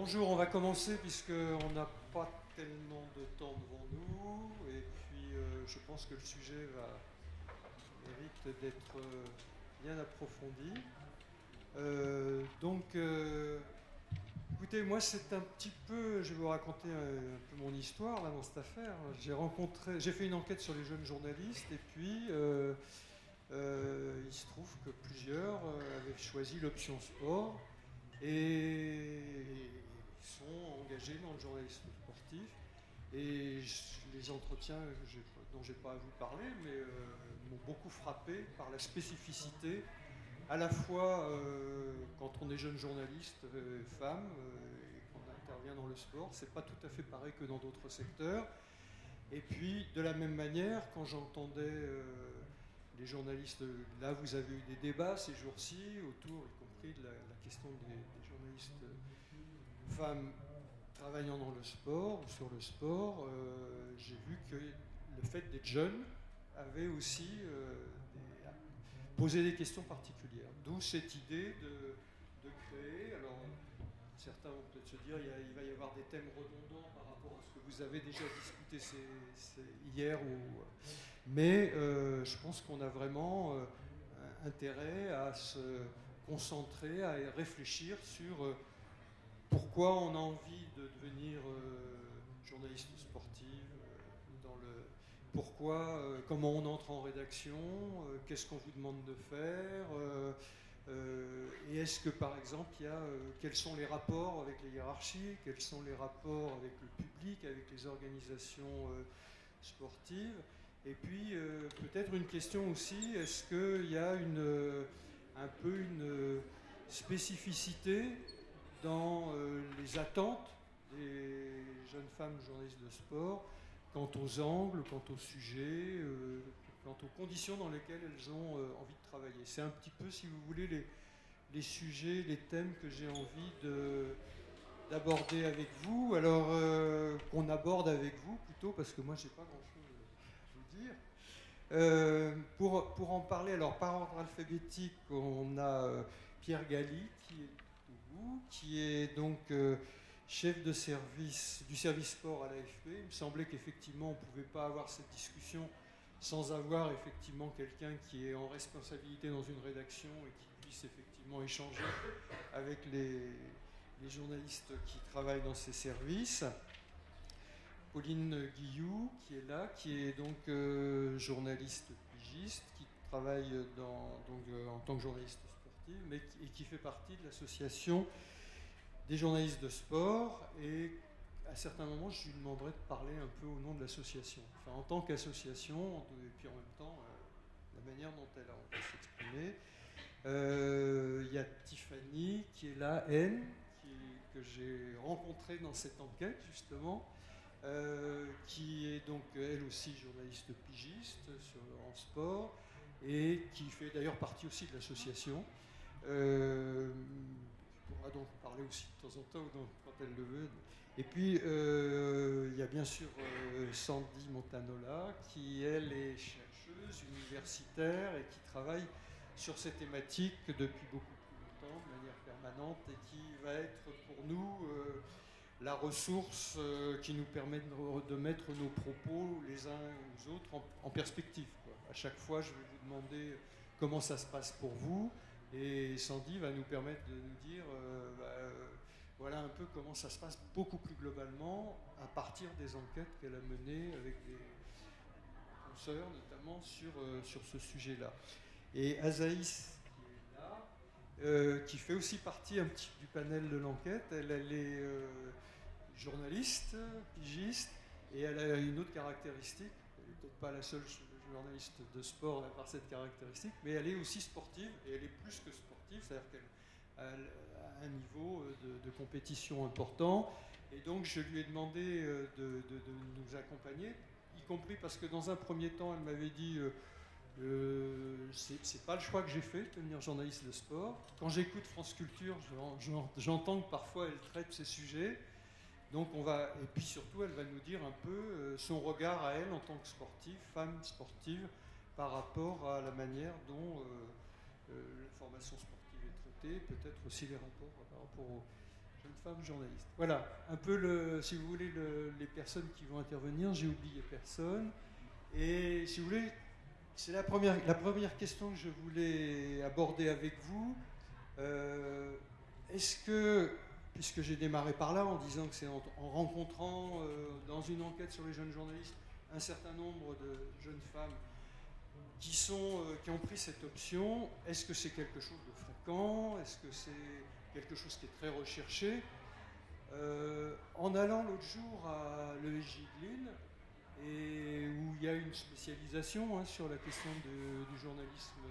Bonjour, on va commencer puisqu'on n'a pas tellement de temps devant nous et puis je pense que le sujet mérite d'être bien approfondi. Écoutez, moi c'est un petit peu, je vais vous raconter un peu mon histoire là dans cette affaire. J'ai fait une enquête sur les jeunes journalistes et puis il se trouve que plusieurs avaient choisi l'option sport et ils sont engagés dans le journalisme sportif. Et les entretiens dont j'ai pas à vous parler, mais m'ont beaucoup frappé par la spécificité, à la fois quand on est jeune journaliste, femme, et qu'on intervient dans le sport, c'est pas tout à fait pareil que dans d'autres secteurs. Et puis, de la même manière, quand j'entendais les journalistes, là vous avez eu des débats ces jours-ci, autour, y compris de la question des journalistes femmes travaillant dans le sport ou sur le sport, j'ai vu que le fait d'être jeune avait aussi posé des questions particulières. D'où cette idée de créer. Alors, certains vont peut-être se dire il va y avoir des thèmes redondants par rapport à ce que vous avez déjà discuté hier. Mais je pense qu'on a vraiment intérêt à se concentrer, à réfléchir sur pourquoi on a envie de devenir journaliste sportive, pourquoi, comment on entre en rédaction, qu'est-ce qu'on vous demande de faire, et est-ce que par exemple quels sont les rapports avec les hiérarchies, quels sont les rapports avec le public, avec les organisations sportives, et puis peut-être une question aussi, est-ce qu'il y a un peu une spécificité dans les attentes des jeunes femmes journalistes de sport quant aux angles, quant aux sujets, quant aux conditions dans lesquelles elles ont envie de travailler. C'est un petit peu, si vous voulez, les sujets, les thèmes que j'ai envie d'aborder avec vous. Alors, qu'on aborde avec vous plutôt, parce que moi, j'ai pas grand-chose à vous dire. Pour en parler, alors par ordre alphabétique, on a Pierre Galli qui est debout, qui est donc chef de service du service sport à l'AFP. Il me semblait qu'effectivement on ne pouvait pas avoir cette discussion sans avoir effectivement quelqu'un qui est en responsabilité dans une rédaction et qui puisse effectivement échanger avec les journalistes qui travaillent dans ces services. Pauline Guilloux, qui est là, qui est donc journaliste pigiste, qui travaille en tant que journaliste sportive, et qui fait partie de l'association des journalistes de sport. Et à certains moments, je lui demanderai de parler un peu au nom de l'association. Enfin, en tant qu'association, et puis en même temps, la manière dont elle a envie de s'exprimer. Il y a Tiffany, qui est là, que j'ai rencontrée dans cette enquête, justement. Qui est donc elle aussi journaliste pigiste en sport et qui fait d'ailleurs partie aussi de l'association. Qui pourra donc parler aussi de temps en temps quand elle le veut. Et puis il y a bien sûr Sandy Montanola qui elle est chercheuse universitaire et qui travaille sur ces thématiques depuis beaucoup plus longtemps de manière permanente et qui va être pour nous la ressource qui nous permet de mettre nos propos les uns aux autres en perspective, quoi. À chaque fois, je vais vous demander comment ça se passe pour vous, et Sandy va nous permettre de nous dire voilà un peu comment ça se passe beaucoup plus globalement à partir des enquêtes qu'elle a menées avec des consoeurs, notamment sur ce sujet-là. Et Azaïs, qui est là, qui fait aussi partie un petit du panel de l'enquête, elle est journaliste, pigiste, et elle a une autre caractéristique, elle n'est peut-être pas la seule journaliste de sport à part cette caractéristique, mais elle est aussi sportive, et elle est plus que sportive, c'est-à-dire qu'elle a un niveau de compétition important, et donc je lui ai demandé de nous accompagner, y compris parce que dans un premier temps, elle m'avait dit c'est pas le choix que j'ai fait de devenir journaliste de sport. Quand j'écoute France Culture, j'entends que parfois elle traite ces sujets. Donc et puis surtout, elle va nous dire un peu son regard à elle en tant que sportive, femme sportive, par rapport à la manière dont la formation sportive est traitée, peut-être aussi les rapports par rapport aux jeune femme journaliste. Voilà, un peu, si vous voulez, les personnes qui vont intervenir. J'ai oublié personne. Et si vous voulez, c'est la première question que je voulais aborder avec vous. Est-ce que, puisque j'ai démarré par là en disant que c'est en rencontrant dans une enquête sur les jeunes journalistes un certain nombre de jeunes femmes qui ont pris cette option, est-ce que c'est quelque chose de fréquent? Est-ce que c'est quelque chose qui est très recherché? En allant l'autre jour à l'ESJ de Lille, et où il y a une spécialisation sur la question du journalisme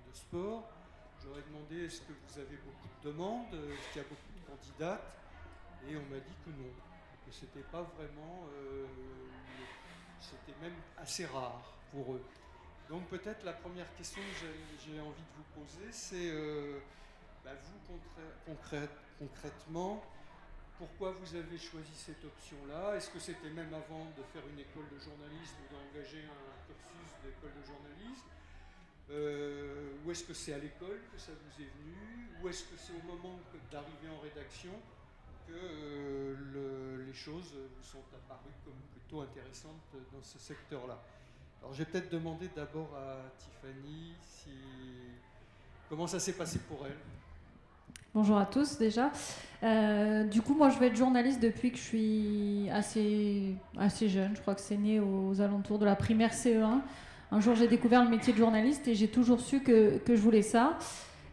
de sport, j'aurais demandé est-ce que vous avez beaucoup de demandes, est-ce qu'il y a beaucoup de candidates, et on m'a dit que non, que c'était pas vraiment, c'était même assez rare pour eux. Donc peut-être la première question que j'ai envie de vous poser, c'est vous concrètement, pourquoi vous avez choisi cette option-là? Est-ce que c'était même avant de faire une école de journalisme ou d'engager un cursus d'école de journalisme? Ou est-ce que c'est à l'école que ça vous est venu? Ou est-ce que c'est au moment d'arriver en rédaction que les choses vous sont apparues comme plutôt intéressantes dans ce secteur-là? Alors j'ai peut-être demandé d'abord à Tiffany comment ça s'est passé pour elle. Bonjour à tous déjà. Du coup, moi je vais être journaliste depuis que je suis assez jeune. Je crois que c'est né aux alentours de la primaire CE1. Un jour j'ai découvert le métier de journaliste et j'ai toujours su que je voulais ça.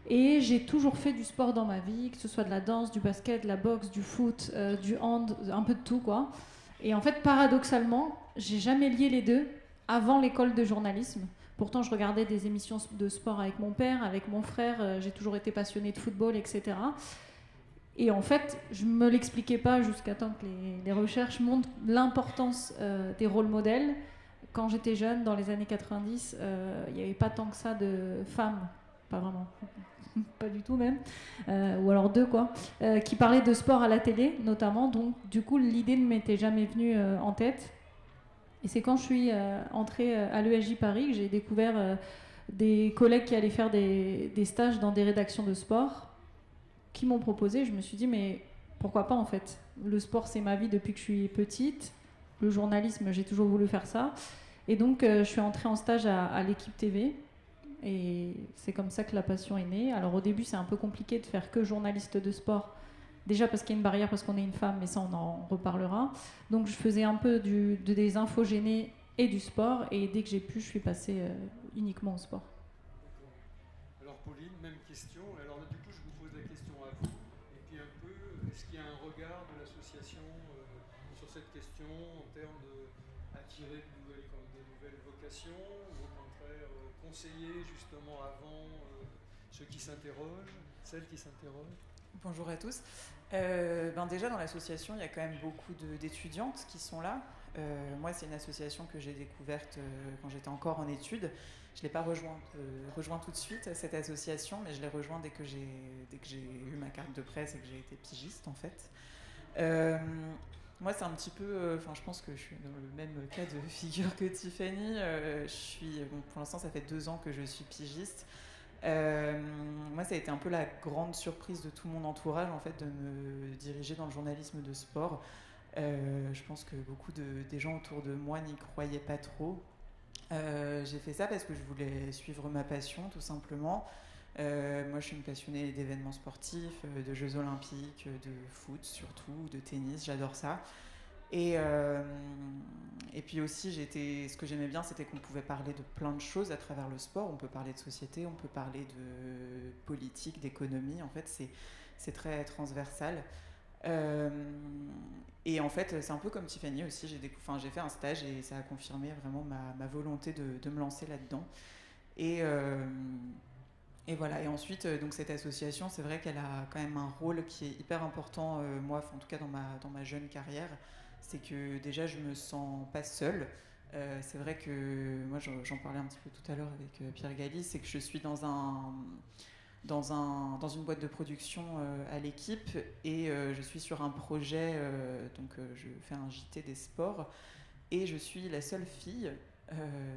Et j'ai toujours fait du sport dans ma vie, que ce soit de la danse, du basket, de la boxe, du foot, du hand, un peu de tout quoi. Et en fait, paradoxalement, j'ai jamais lié les deux avant l'école de journalisme. Pourtant, je regardais des émissions de sport avec mon père, avec mon frère. J'ai toujours été passionnée de football, etc. Et en fait, je ne me l'expliquais pas jusqu'à temps que les recherches montrent l'importance des rôles modèles. Quand j'étais jeune, dans les années 90, il n'y avait pas tant que ça de femmes, pas vraiment, pas du tout même, ou alors deux quoi, qui parlaient de sport à la télé notamment. Donc du coup, l'idée ne m'était jamais venue en tête. Et c'est quand je suis entrée à l'ESJ Paris que j'ai découvert des collègues qui allaient faire des stages dans des rédactions de sport qui m'ont proposé. Je me suis dit, mais pourquoi pas en fait? Le sport, c'est ma vie depuis que je suis petite. Le journalisme, j'ai toujours voulu faire ça. Et donc, je suis entrée en stage à l'Équipe TV. Et c'est comme ça que la passion est née. Alors au début, c'est un peu compliqué de faire que journaliste de sport. Déjà parce qu'il y a une barrière, parce qu'on est une femme, mais ça on en reparlera. Donc je faisais un peu des infogénés et du sport, et dès que j'ai pu, je suis passée uniquement au sport. Alors Pauline, même question. Alors là, du coup, je vous pose la question à vous, et puis un peu, est-ce qu'il y a un regard de l'association sur cette question en termes d'attirer des nouvelles vocations, ou au contraire conseiller justement avant ceux qui s'interrogent, celles qui s'interrogent? Bonjour à tous. Déjà dans l'association, il y a quand même beaucoup d'étudiantes qui sont là. Moi, c'est une association que j'ai découverte quand j'étais encore en études. Je ne l'ai pas rejoint tout de suite, cette association, mais je l'ai rejoint dès que j'ai eu ma carte de presse et que j'ai été pigiste, en fait. Moi, c'est un petit peu... je pense que je suis dans le même cas de figure que Tiffany. Pour l'instant, ça fait 2 ans que je suis pigiste. Moi, ça a été un peu la grande surprise de tout mon entourage, en fait, de me diriger dans le journalisme de sport. Je pense que beaucoup des gens autour de moi n'y croyaient pas trop. J'ai fait ça parce que je voulais suivre ma passion, tout simplement. Moi, je suis une passionnée d'événements sportifs, de Jeux Olympiques, de foot surtout, de tennis, j'adore ça. Et puis aussi, ce que j'aimais bien, c'était qu'on pouvait parler de plein de choses à travers le sport. On peut parler de société, on peut parler de politique, d'économie. En fait, c'est très transversal. Et en fait, c'est un peu comme Tiffany aussi. J'ai fait un stage et ça a confirmé vraiment ma volonté de me lancer là-dedans. Et voilà. Et ensuite, donc cette association, c'est vrai qu'elle a quand même un rôle qui est hyper important, moi, en tout cas dans ma jeune carrière. C'est que déjà je me sens pas seule. C'est vrai que moi j'en parlais un petit peu tout à l'heure avec Pierre Galli, c'est que je suis dans une boîte de production à l'Équipe et je suis sur un projet, je fais un JT des sports et je suis la seule fille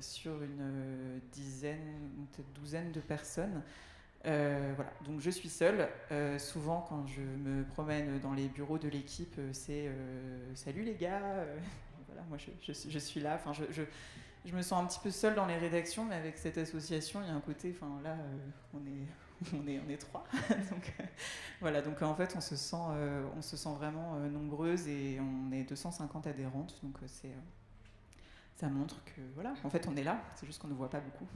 sur une dizaine, peut-être douzaine de personnes. Voilà, donc je suis seule. Souvent, quand je me promène dans les bureaux de l'équipe, c'est salut les gars. Voilà, moi je suis là. Enfin, je me sens un petit peu seule dans les rédactions, mais avec cette association, il y a un côté. Enfin, là, on est trois. Donc voilà, donc en fait, on se sent vraiment nombreuses et on est 250 adhérentes. Donc ça montre que voilà, en fait, on est là. C'est juste qu'on ne voit pas beaucoup.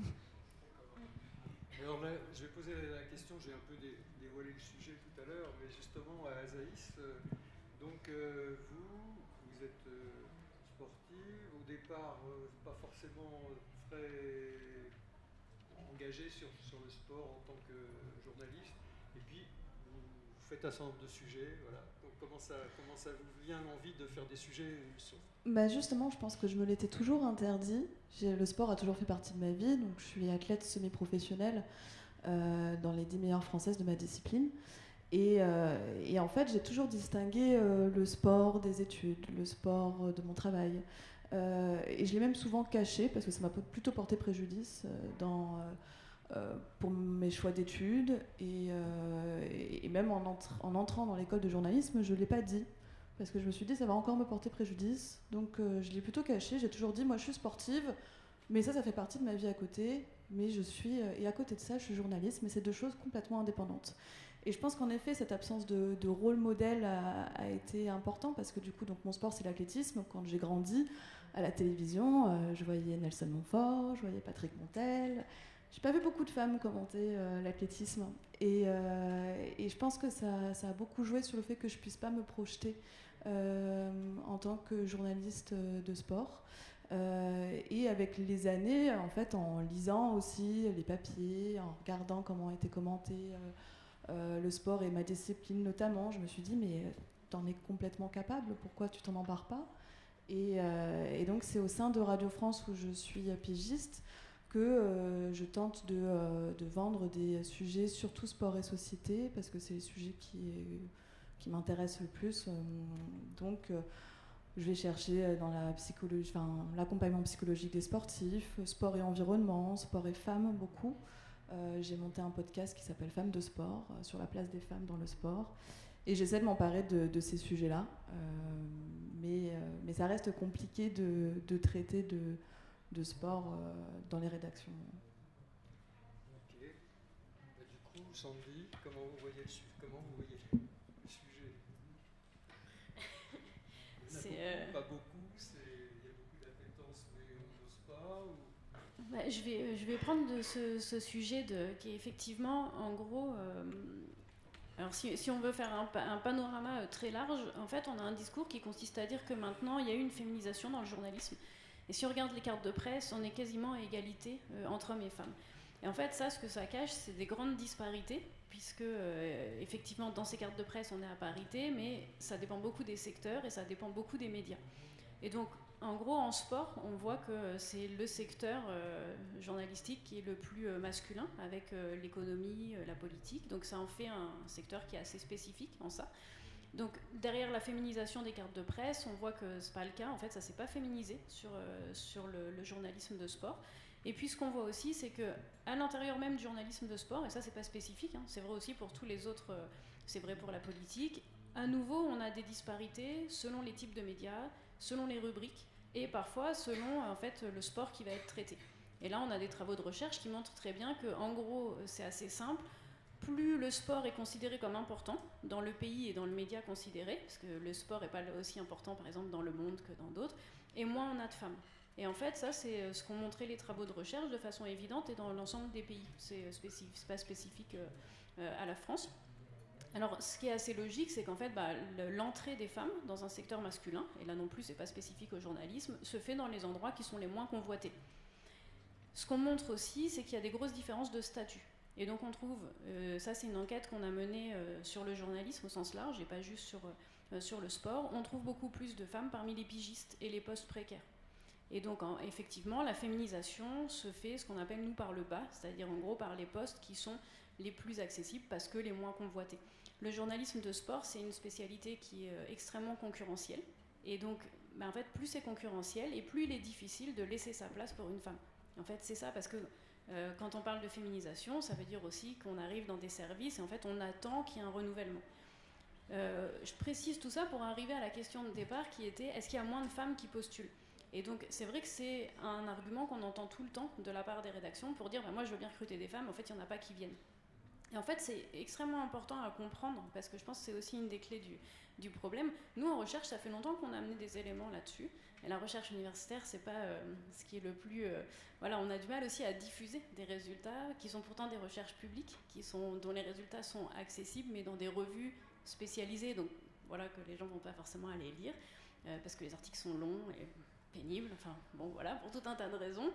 Alors là, je vais poser la question, j'ai un peu dévoilé le sujet tout à l'heure, mais justement à Azaïs, donc vous êtes sportive, au départ pas forcément très engagée sur le sport en tant que journaliste, et puis vous faites un certain nombre de sujets, voilà. Donc comment ça vous vient l'envie de faire des sujets sur... Justement, je pense que je me l'étais toujours interdit. Le sport a toujours fait partie de ma vie, donc je suis athlète semi-professionnelle dans les 10 meilleures françaises de ma discipline. Et en fait, j'ai toujours distingué le sport des études, le sport de mon travail. Et je l'ai même souvent caché parce que ça m'a plutôt porté préjudice pour mes choix d'études. Et même en entrant dans l'école de journalisme, je ne l'ai pas dit. Parce que je me suis dit, ça va encore me porter préjudice. Donc je l'ai plutôt caché. J'ai toujours dit, moi je suis sportive, mais ça fait partie de ma vie à côté. Mais et à côté de ça, je suis journaliste, mais c'est deux choses complètement indépendantes. Et je pense qu'en effet, cette absence de rôle modèle a été important, parce que du coup, donc, mon sport, c'est l'athlétisme. Quand j'ai grandi à la télévision, je voyais Nelson Montfort, je voyais Patrick Montel. J'ai pas vu beaucoup de femmes commenter l'athlétisme. Et je pense que ça a beaucoup joué sur le fait que je puisse pas me projeter en tant que journaliste de sport. Et avec les années, en fait, en lisant aussi les papiers, en regardant comment était commenté le sport et ma discipline notamment, je me suis dit, mais t'en es complètement capable, pourquoi tu t'en embarques pas ? Et donc c'est au sein de Radio France, où je suis pigiste, que je tente de vendre des sujets, surtout sport et société, parce que c'est les sujets qui m'intéressent le plus. Donc je vais chercher dans la psychologie, l'accompagnement psychologique des sportifs, sport et environnement, sport et femmes beaucoup. J'ai monté un podcast qui s'appelle Femmes de sport, sur la place des femmes dans le sport. Et j'essaie de m'emparer de ces sujets-là. Mais ça reste compliqué de traiter de sport dans les rédactions. Ok. Du coup, Sandy, comment vous voyez le sujet? Pas beaucoup, il y a beaucoup d'appétence, mais on n'ose pas ou... Je vais prendre ce sujet qui est effectivement, en gros, alors si on veut faire un panorama très large, en fait, on a un discours qui consiste à dire que maintenant, il y a eu une féminisation dans le journalisme. Et si on regarde les cartes de presse, on est quasiment à égalité entre hommes et femmes. Et en fait, ce que ça cache, c'est des grandes disparités, puisque effectivement, dans ces cartes de presse, on est à parité, mais ça dépend beaucoup des secteurs et ça dépend beaucoup des médias. Et donc, en gros, en sport, on voit que c'est le secteur journalistique qui est le plus masculin, avec l'économie, la politique. Donc ça en fait un secteur qui est assez spécifique en ça. Donc derrière la féminisation des cartes de presse, on voit que c'est pas le cas. En fait, ça s'est pas féminisé sur le journalisme de sport. Et puis ce qu'on voit aussi, c'est que à l'intérieur même du journalisme de sport, et ça c'est pas spécifique, hein, c'est vrai aussi pour tous les autres, c'est vrai pour la politique. À nouveau, on a des disparités selon les types de médias, selon les rubriques, et parfois selon en fait le sport qui va être traité. Et là, on a des travaux de recherche qui montrent très bien que, en gros, c'est assez simple. Plus le sport est considéré comme important dans le pays et dans le média considéré, parce que le sport n'est pas aussi important, par exemple, dans Le Monde que dans d'autres, et moins on a de femmes. Et en fait, ça, c'est ce qu'ont montré les travaux de recherche de façon évidente et dans l'ensemble des pays. C'est pas spécifique à la France. Alors, ce qui est assez logique, c'est qu'en fait, l'entrée des femmes dans un secteur masculin, et là non plus, c'est pas spécifique au journalisme, se fait dans les endroits qui sont les moins convoités. Ce qu'on montre aussi, c'est qu'il y a des grosses différences de statut. Et donc on trouve, ça c'est une enquête qu'on a menée sur le journalisme au sens large, et pas juste sur le sport, on trouve beaucoup plus de femmes parmi les pigistes et les postes précaires. Et donc effectivement, la féminisation se fait ce qu'on appelle nous par le bas, c'est-à-dire en gros par les postes qui sont les plus accessibles parce que les moins convoités. Le journalisme de sport, c'est une spécialité qui est extrêmement concurrentielle. Et donc, en fait, plus c'est concurrentiel et plus il est difficile de laisser sa place pour une femme. En fait, c'est ça, parce que quand on parle de féminisation, ça veut dire aussi qu'on arrive dans des services et en fait, on attend qu'il y ait un renouvellement. Je précise tout ça pour arriver à la question de départ qui était, est-ce qu'il y a moins de femmes qui postulent ? Et donc, c'est vrai que c'est un argument qu'on entend tout le temps de la part des rédactions pour dire, moi, je veux bien recruter des femmes, en fait, il n'y en a pas qui viennent. Et en fait, c'est extrêmement important à comprendre, parce que je pense que c'est aussi une des clés du problème. Nous, en recherche, ça fait longtemps qu'on a amené des éléments là-dessus. Et la recherche universitaire, c'est pas ce qui est le plus... voilà, on a du mal aussi à diffuser des résultats qui sont pourtant des recherches publiques, dont les résultats sont accessibles, mais dans des revues spécialisées, donc voilà, que les gens vont pas forcément aller lire, parce que les articles sont longs et pénibles, enfin bon voilà, pour tout un tas de raisons,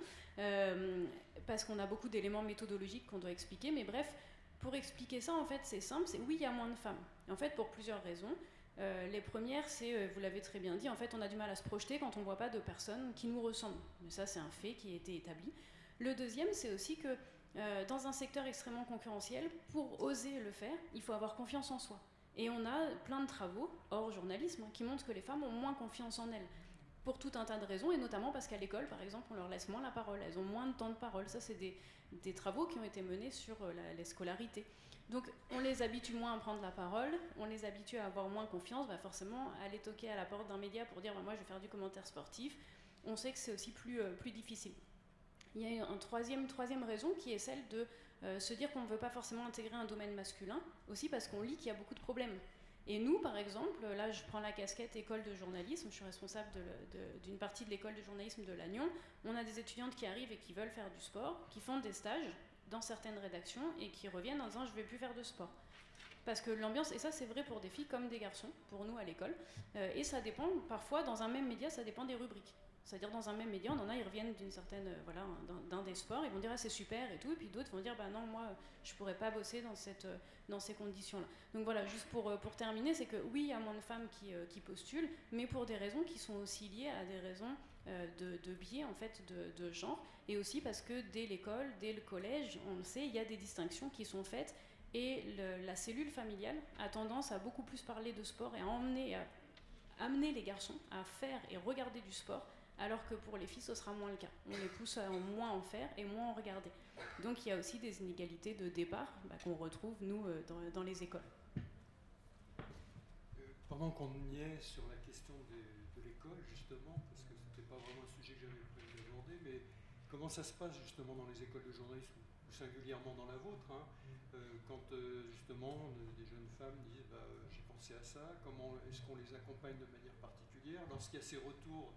parce qu'on a beaucoup d'éléments méthodologiques qu'on doit expliquer, mais bref, pour expliquer ça, en fait, c'est simple, c'est oui, il y a moins de femmes. Et en fait, pour plusieurs raisons. Les premières, c'est, vous l'avez très bien dit, en fait, on a du mal à se projeter quand on ne voit pas de personnes qui nous ressemblent. Mais ça, c'est un fait qui a été établi. Le deuxième, c'est aussi que dans un secteur extrêmement concurrentiel, pour oser le faire, il faut avoir confiance en soi. Et on a plein de travaux, hors journalisme, qui montrent que les femmes ont moins confiance en elles. Pour tout un tas de raisons, et notamment parce qu'à l'école, par exemple, on leur laisse moins la parole. Elles ont moins de temps de parole. Ça, c'est des travaux qui ont été menés sur les scolarités. Donc, on les habitue moins à prendre la parole, on les habitue à avoir moins confiance, forcément, aller toquer à la porte d'un média pour dire moi, je vais faire du commentaire sportif. On sait que c'est aussi plus difficile. Il y a une troisième raison qui est celle de se dire qu'on ne veut pas forcément intégrer un domaine masculin, aussi parce qu'on lit qu'il y a beaucoup de problèmes. Et nous, par exemple, là, je prends la casquette école de journalisme, je suis responsable d'une partie de l'école de journalisme de Lannion. On a des étudiantes qui arrivent et qui veulent faire du sport, qui font des stages dans certaines rédactions et qui reviennent en disant « je ne vais plus faire de sport ». Parce que l'ambiance, et ça c'est vrai pour des filles comme des garçons, pour nous à l'école, et ça dépend, parfois dans un même média, ça dépend des rubriques. C'est-à-dire dans un même média, on en a, ils reviennent d'une certaine, d'un des sports, ils vont dire ah, c'est super et tout, et puis d'autres vont dire bah non, moi je pourrais pas bosser dans ces conditions-là. Donc voilà, juste pour terminer, c'est que oui, il y a moins de femmes qui postulent, mais pour des raisons qui sont aussi liées à des raisons de biais en fait de genre, et aussi parce que dès l'école, dès le collège, on le sait, il y a des distinctions qui sont faites, et la cellule familiale a tendance à beaucoup plus parler de sport et à amener les garçons à faire et regarder du sport, alors que pour les filles, ce sera moins le cas. On les pousse à moins en faire et moins en regarder. Donc il y a aussi des inégalités de départ qu'on retrouve, nous, dans les écoles. Pendant qu'on y est sur la question de l'école, justement, parce que ce n'était pas vraiment un sujet que j'avais prévu d'aborder, mais comment ça se passe justement dans les écoles de journalisme, ou singulièrement dans la vôtre, quand justement des jeunes femmes disent j'ai pensé à ça, comment est-ce qu'on les accompagne de manière particulière, lorsqu'il y a ces retours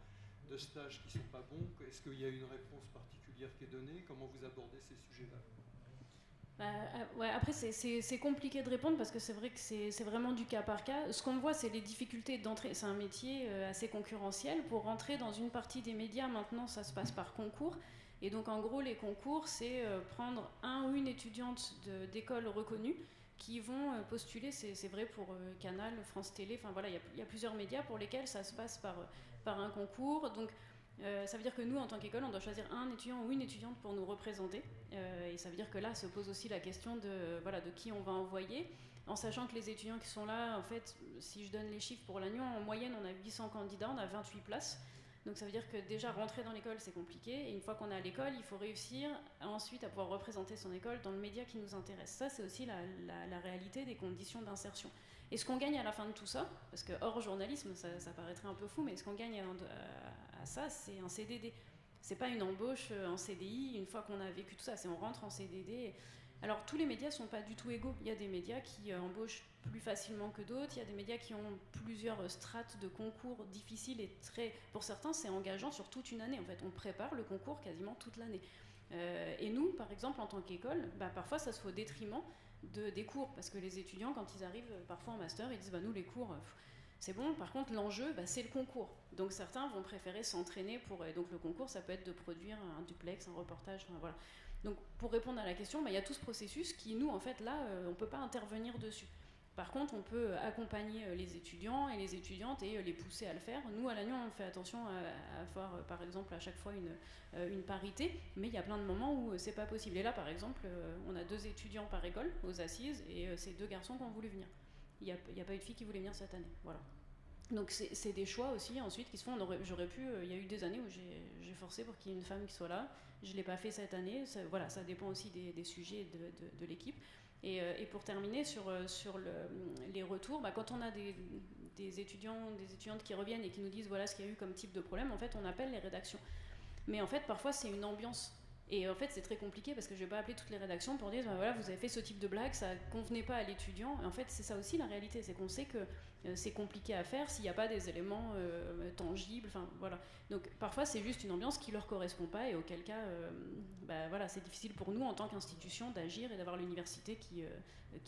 de stages qui ne sont pas bons, est-ce qu'il y a une réponse particulière qui est donnée? Comment vous abordez ces sujets-là? Ouais, après, c'est compliqué de répondre parce que c'est vrai que c'est vraiment du cas par cas. Ce qu'on voit, c'est les difficultés d'entrée. C'est un métier assez concurrentiel. Pour rentrer dans une partie des médias, maintenant, ça se passe par concours. Et donc, en gros, les concours, c'est prendre un ou une étudiante d'école reconnue qui vont postuler. C'est vrai pour Canal, France Télé. Enfin, voilà, il y a plusieurs médias pour lesquels ça se passe par un concours. Donc, ça veut dire que nous, en tant qu'école, on doit choisir un étudiant ou une étudiante pour nous représenter. Et ça veut dire que là, se pose aussi la question de qui on va envoyer, en sachant que les étudiants qui sont là, en fait, si je donne les chiffres pour Lannion, en moyenne, on a 800 candidats, on a 28 places. Donc ça veut dire que déjà, rentrer dans l'école, c'est compliqué. Et une fois qu'on est à l'école, il faut réussir ensuite à pouvoir représenter son école dans le média qui nous intéresse. Ça, c'est aussi la réalité des conditions d'insertion. Et ce qu'on gagne à la fin de tout ça, parce que hors journalisme, ça paraîtrait un peu fou, mais ce qu'on gagne à ça, c'est un CDD. C'est pas une embauche en CDI une fois qu'on a vécu tout ça, c'est on rentre en CDD. Alors tous les médias sont pas du tout égaux. Il y a des médias qui embauchent plus facilement que d'autres, il y a des médias qui ont plusieurs strates de concours difficiles et pour certains c'est engageant sur toute une année. En fait, on prépare le concours quasiment toute l'année. Et nous, par exemple, en tant qu'école, parfois ça se fait au détriment des cours, parce que les étudiants, quand ils arrivent parfois en master, ils disent nous les cours c'est bon, par contre l'enjeu c'est le concours. Donc certains vont préférer s'entraîner donc le concours, ça peut être de produire un duplex, un reportage, voilà. Donc pour répondre à la question, il y a tout ce processus qui nous en fait là on peut pas intervenir dessus. Par contre, on peut accompagner les étudiants et les étudiantes et les pousser à le faire. Nous, à Lannion, on fait attention à avoir, par exemple, à chaque fois une parité, mais il y a plein de moments où c'est pas possible. Et là, par exemple, on a 2 étudiants par école aux assises et c'est 2 garçons qui ont voulu venir. Il n'y a pas eu de fille qui voulait venir cette année. Voilà. Donc c'est des choix aussi ensuite qui se font. J'aurais pu, il y a eu des années où j'ai forcé pour qu'il y ait une femme qui soit là. Je ne l'ai pas fait cette année. Voilà, ça dépend aussi des sujets de l'équipe. Et pour terminer sur les retours, quand on a des étudiants, des étudiantes qui reviennent et qui nous disent voilà ce qu'il y a eu comme type de problème, en fait on appelle les rédactions. Mais en fait parfois c'est une ambiance. Et en fait c'est très compliqué parce que je ne vais pas appeler toutes les rédactions pour dire voilà vous avez fait ce type de blague, ça ne convenait pas à l'étudiant. Et en fait c'est ça aussi la réalité, c'est qu'on sait que c'est compliqué à faire s'il n'y a pas des éléments tangibles. Voilà. Donc parfois c'est juste une ambiance qui ne leur correspond pas et auquel cas voilà, c'est difficile pour nous en tant qu'institution d'agir et d'avoir l'université qui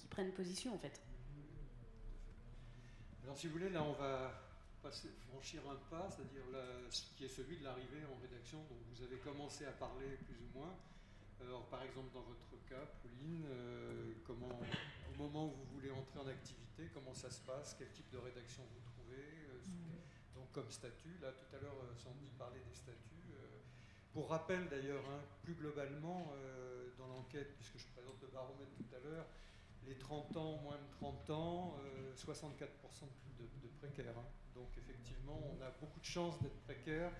prenne position en fait. Alors si vous voulez, là on va franchir un pas, c'est-à-dire qui est celui de l'arrivée en rédaction. Donc vous avez commencé à parler plus ou moins. Alors par exemple dans votre cas, Pauline, au moment où vous voulez entrer en activité, comment ça se passe? Quel type de rédaction vous trouvez? Donc comme statut, là tout à l'heure Sandy parlait des statuts. Pour rappel d'ailleurs, plus globalement dans l'enquête, puisque je présente le baromètre tout à l'heure, les 30 ans, moins de 30 ans, 64% de précaires. Donc effectivement, on a beaucoup de chances d'être précaires,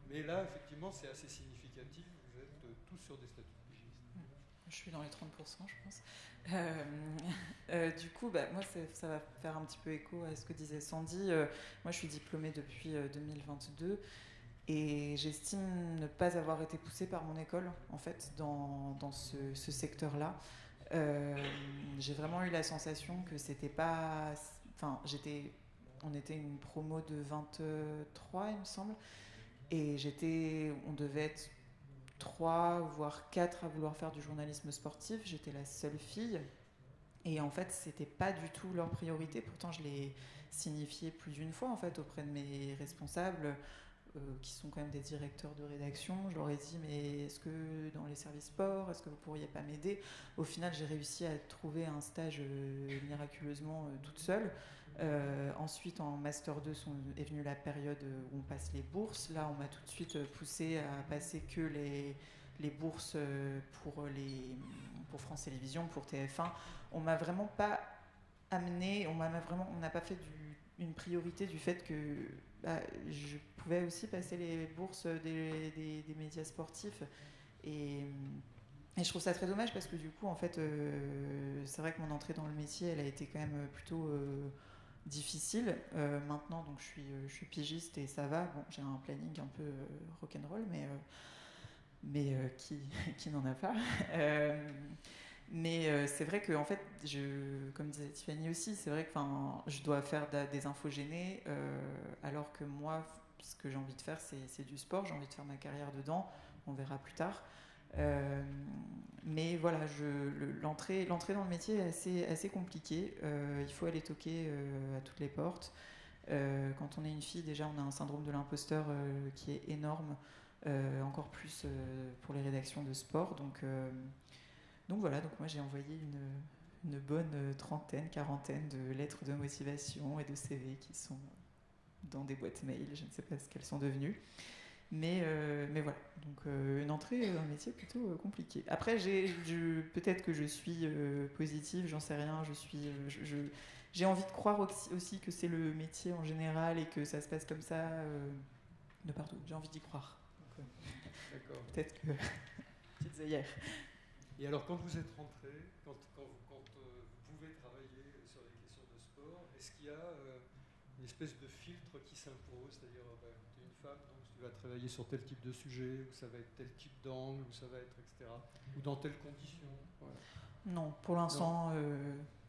mais là, effectivement, c'est assez significatif. Vous êtes tous sur des statuts de pigistes. Je suis dans les 30%, je pense. Du coup, moi, ça va faire un petit peu écho à ce que disait Sandy. Moi, je suis diplômée depuis 2022 et j'estime ne pas avoir été poussée par mon école, en fait, dans ce secteur-là. J'ai vraiment eu la sensation que c'était pas... Enfin, on était une promo de 23, il me semble, et on devait être 3, voire 4 à vouloir faire du journalisme sportif. J'étais la seule fille, et en fait, c'était pas du tout leur priorité. Pourtant, je l'ai signifié plus d'une fois, en fait, auprès de mes responsables, qui sont quand même des directeurs de rédaction. Je leur ai dit, mais est-ce que dans les services sport, est-ce que vous pourriez pas m'aider? Au final, j'ai réussi à trouver un stage miraculeusement toute seule. Ensuite, en Master 2, est venue la période où on passe les bourses. Là, on m'a tout de suite poussé à passer que les bourses pour France Télévisions, pour TF1. On m'a vraiment pas amené, on n'a pas fait une priorité du fait que je pouvais aussi passer les bourses des médias sportifs. Et je trouve ça très dommage parce que du coup, en fait, c'est vrai que mon entrée dans le métier, elle a été quand même plutôt difficile. Maintenant, donc, je suis pigiste et ça va. Bon, j'ai un planning un peu rock'n'roll, mais qui n'en a pas. Mais c'est vrai que, en fait, comme disait Tiffany aussi, c'est vrai que je dois faire des infogénés, alors que moi, ce que j'ai envie de faire, c'est du sport. J'ai envie de faire ma carrière dedans. On verra plus tard. Mais voilà, l'entrée dans le métier est assez compliquée. Il faut aller toquer à toutes les portes. Quand on est une fille, déjà, on a un syndrome de l'imposteur qui est énorme, encore plus pour les rédactions de sport. Donc voilà, donc moi j'ai envoyé une bonne quarantaine de lettres de motivation et de CV qui sont dans des boîtes mail. Je ne sais pas ce qu'elles sont devenues. Mais voilà, donc une entrée dans le métier plutôt compliquée. Après, peut-être que je suis positive, j'en sais rien. J'ai envie de croire aussi que c'est le métier en général et que ça se passe comme ça de partout. J'ai envie d'y croire. Donc, d'accord. Peut-être que petites œillères. Et alors, quand vous êtes rentré, quand vous pouvez travailler sur les questions de sport, est-ce qu'il y a une espèce de filtre qui s'impose? C'est-à-dire, tu es une femme, donc tu vas travailler sur tel type de sujet, ou ça va être tel type d'angle, ou ça va être, etc. Ou dans telles conditions. Voilà. Non, pour l'instant,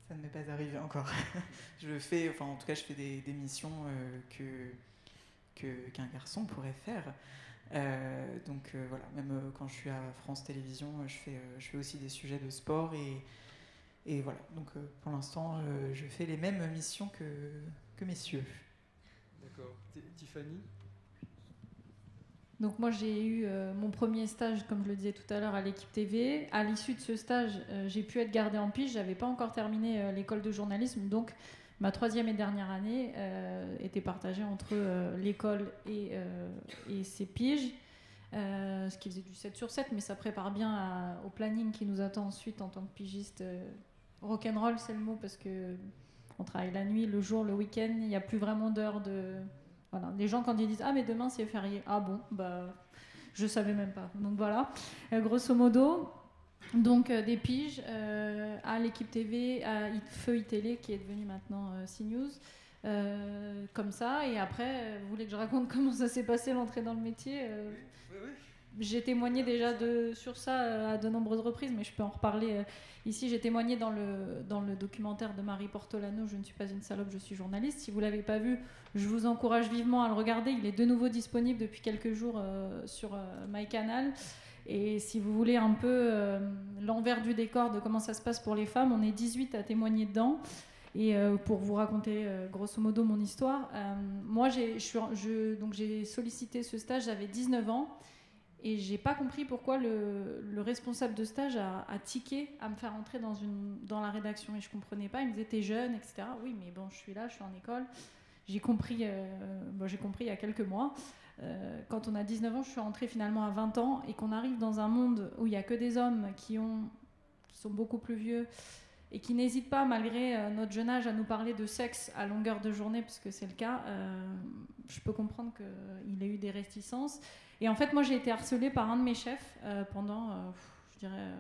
ça ne m'est pas arrivé encore. En tout cas, je fais des missions qu'un garçon pourrait faire. Donc voilà, même quand je suis à France Télévisions, je fais aussi des sujets de sport et voilà. Donc pour l'instant, je fais les mêmes missions que messieurs. D'accord. Tiffany? Donc moi j'ai eu mon premier stage, comme je le disais tout à l'heure, à l'équipe TV. À l'issue de ce stage, j'ai pu être gardée en pige. J'avais pas encore terminé l'école de journalisme, donc ma 3e et dernière année était partagée entre l'école et ses piges, ce qui faisait du 7/7, mais ça prépare bien au planning qui nous attend ensuite en tant que pigiste. Rock'n'roll, c'est le mot, parce que On travaille la nuit, le jour, le week-end. Il n'y a plus vraiment d'heures de... Voilà. Les gens, quand ils disent « Ah, mais demain, c'est férié. » Ah bon, bah, je ne savais même pas. Donc voilà, grosso modo. Donc des piges à l'équipe TV, à Feu iTélé, qui est devenu maintenant CNews. Comme ça. Et après, vous voulez que je raconte comment ça s'est passé, l'entrée dans le métier Oui. J'ai témoigné déjà sur ça à de nombreuses reprises, mais je peux en reparler ici. J'ai témoigné dans le documentaire de Marie Portolano, Je ne suis pas une salope, je suis journaliste. Si vous ne l'avez pas vu, je vous encourage vivement à le regarder. Il est de nouveau disponible depuis quelques jours sur MyCanal. Et si vous voulez un peu l'envers du décor de comment ça se passe pour les femmes, on est 18 à témoigner dedans. Et pour vous raconter grosso modo mon histoire, moi j'ai sollicité ce stage, j'avais 19 ans. Et j'ai pas compris pourquoi le responsable de stage a tiqué à me faire entrer dans la rédaction. Et je comprenais pas. Il me disait t'es jeune, etc. Oui, mais bon, je suis là, je suis en école. J'ai compris il y a quelques mois. Quand on a 19 ans, je suis rentrée finalement à 20 ans et qu'on arrive dans un monde où il y a que des hommes qui sont beaucoup plus vieux et qui n'hésitent pas, malgré notre jeune âge, à nous parler de sexe à longueur de journée, puisque c'est le cas. Je peux comprendre qu'il ait eu des réticences. Et en fait, moi, j'ai été harcelée par un de mes chefs pendant, je dirais,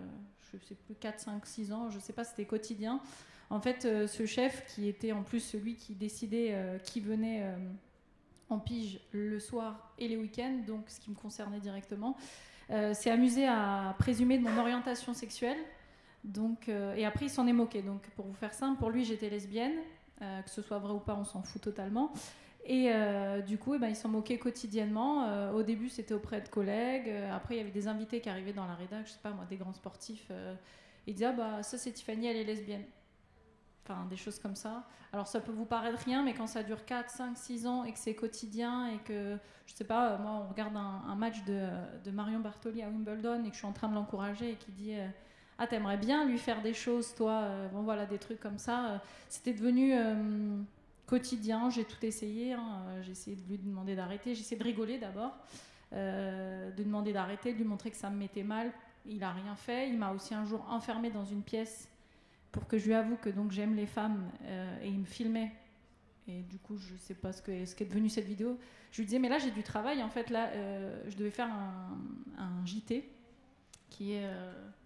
je sais plus, 4, 5, 6 ans, je sais pas, c'était quotidien. En fait, ce chef, qui était en plus celui qui décidait qui venait en pige le soir et les week-ends, donc ce qui me concernait directement, s'est amusé à présumer de mon orientation sexuelle. Donc, et après, il s'en est moqué. Donc, pour vous faire simple, pour lui, j'étais lesbienne. Que ce soit vrai ou pas, on s'en fout totalement. Et du coup, il s'en moquait quotidiennement. Au début, c'était auprès de collègues. Après, il y avait des invités qui arrivaient dans la rédac, je sais pas moi, des grands sportifs. Ils disaient ça c'est Tiffany, elle est lesbienne. Enfin, des choses comme ça. Alors, ça peut vous paraître rien, mais quand ça dure 4, 5, 6 ans et que c'est quotidien et que, je sais pas, moi, on regarde un match de Marion Bartoli à Wimbledon et que je suis en train de l'encourager et qui dit ah, t'aimerais bien lui faire des choses, toi bon, voilà, des trucs comme ça. C'était devenu quotidien, j'ai tout essayé. J'ai essayé de lui demander d'arrêter. J'ai essayé de rigoler d'abord, de demander d'arrêter, de lui montrer que ça me mettait mal. Il n'a rien fait. Il m'a aussi un jour enfermée dans une pièce pour que je lui avoue que donc j'aime les femmes et il me filmait. Et du coup, je sais pas ce qu'est devenu cette vidéo. Je lui disais, mais là, j'ai du travail. En fait, là, je devais faire un JT qui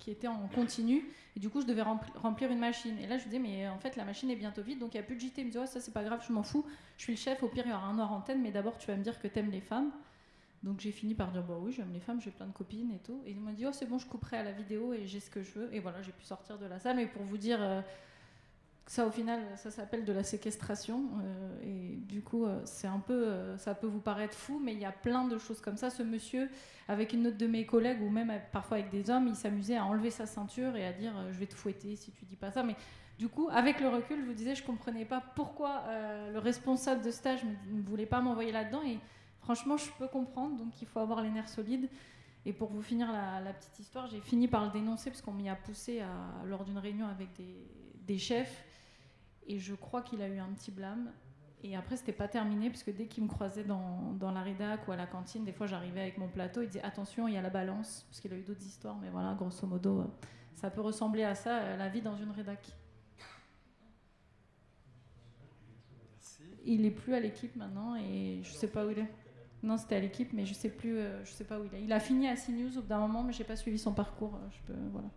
était en continu. Et du coup, je devais remplir une machine. Et là, je lui disais, mais en fait, la machine est bientôt vide, donc il n'y a plus de JT. Il me dit, ça, c'est pas grave, je m'en fous. Je suis le chef, au pire, il y aura un noir antenne, mais d'abord, tu vas me dire que t'aimes les femmes. Donc j'ai fini par dire oui, j'aime les femmes, j'ai plein de copines et tout. Et il m'a dit c'est bon, je couperai à la vidéo et j'ai ce que je veux. Et voilà, j'ai pu sortir de la salle. Mais pour vous dire que ça, au final, ça s'appelle de la séquestration. Et du coup, c'est un peu, ça peut vous paraître fou, mais il y a plein de choses comme ça. Ce monsieur, avec une autre de mes collègues ou même parfois avec des hommes, il s'amusait à enlever sa ceinture et à dire je vais te fouetter si tu dis pas ça. Mais du coup, avec le recul, je vous disais, je comprenais pas pourquoi le responsable de stage ne voulait pas m'envoyer là-dedans. Et franchement, je peux comprendre, donc il faut avoir les nerfs solides. Et pour vous finir la petite histoire, j'ai fini par le dénoncer parce qu'on m'y a poussé lors d'une réunion avec des chefs. Et je crois qu'il a eu un petit blâme. Et après, c'était pas terminé, puisque dès qu'il me croisait dans la rédac ou à la cantine, des fois j'arrivais avec mon plateau, il disait attention, il y a la balance, parce qu'il a eu d'autres histoires. Mais voilà, grosso modo, ça peut ressembler à ça, la vie dans une rédac. Merci. Il est plus à l'équipe maintenant et je sais pas où il est. Non, c'était à l'équipe, mais je sais plus, je sais pas où il est. Il a fini à CNews au bout d'un moment, mais j'ai pas suivi son parcours. Voilà.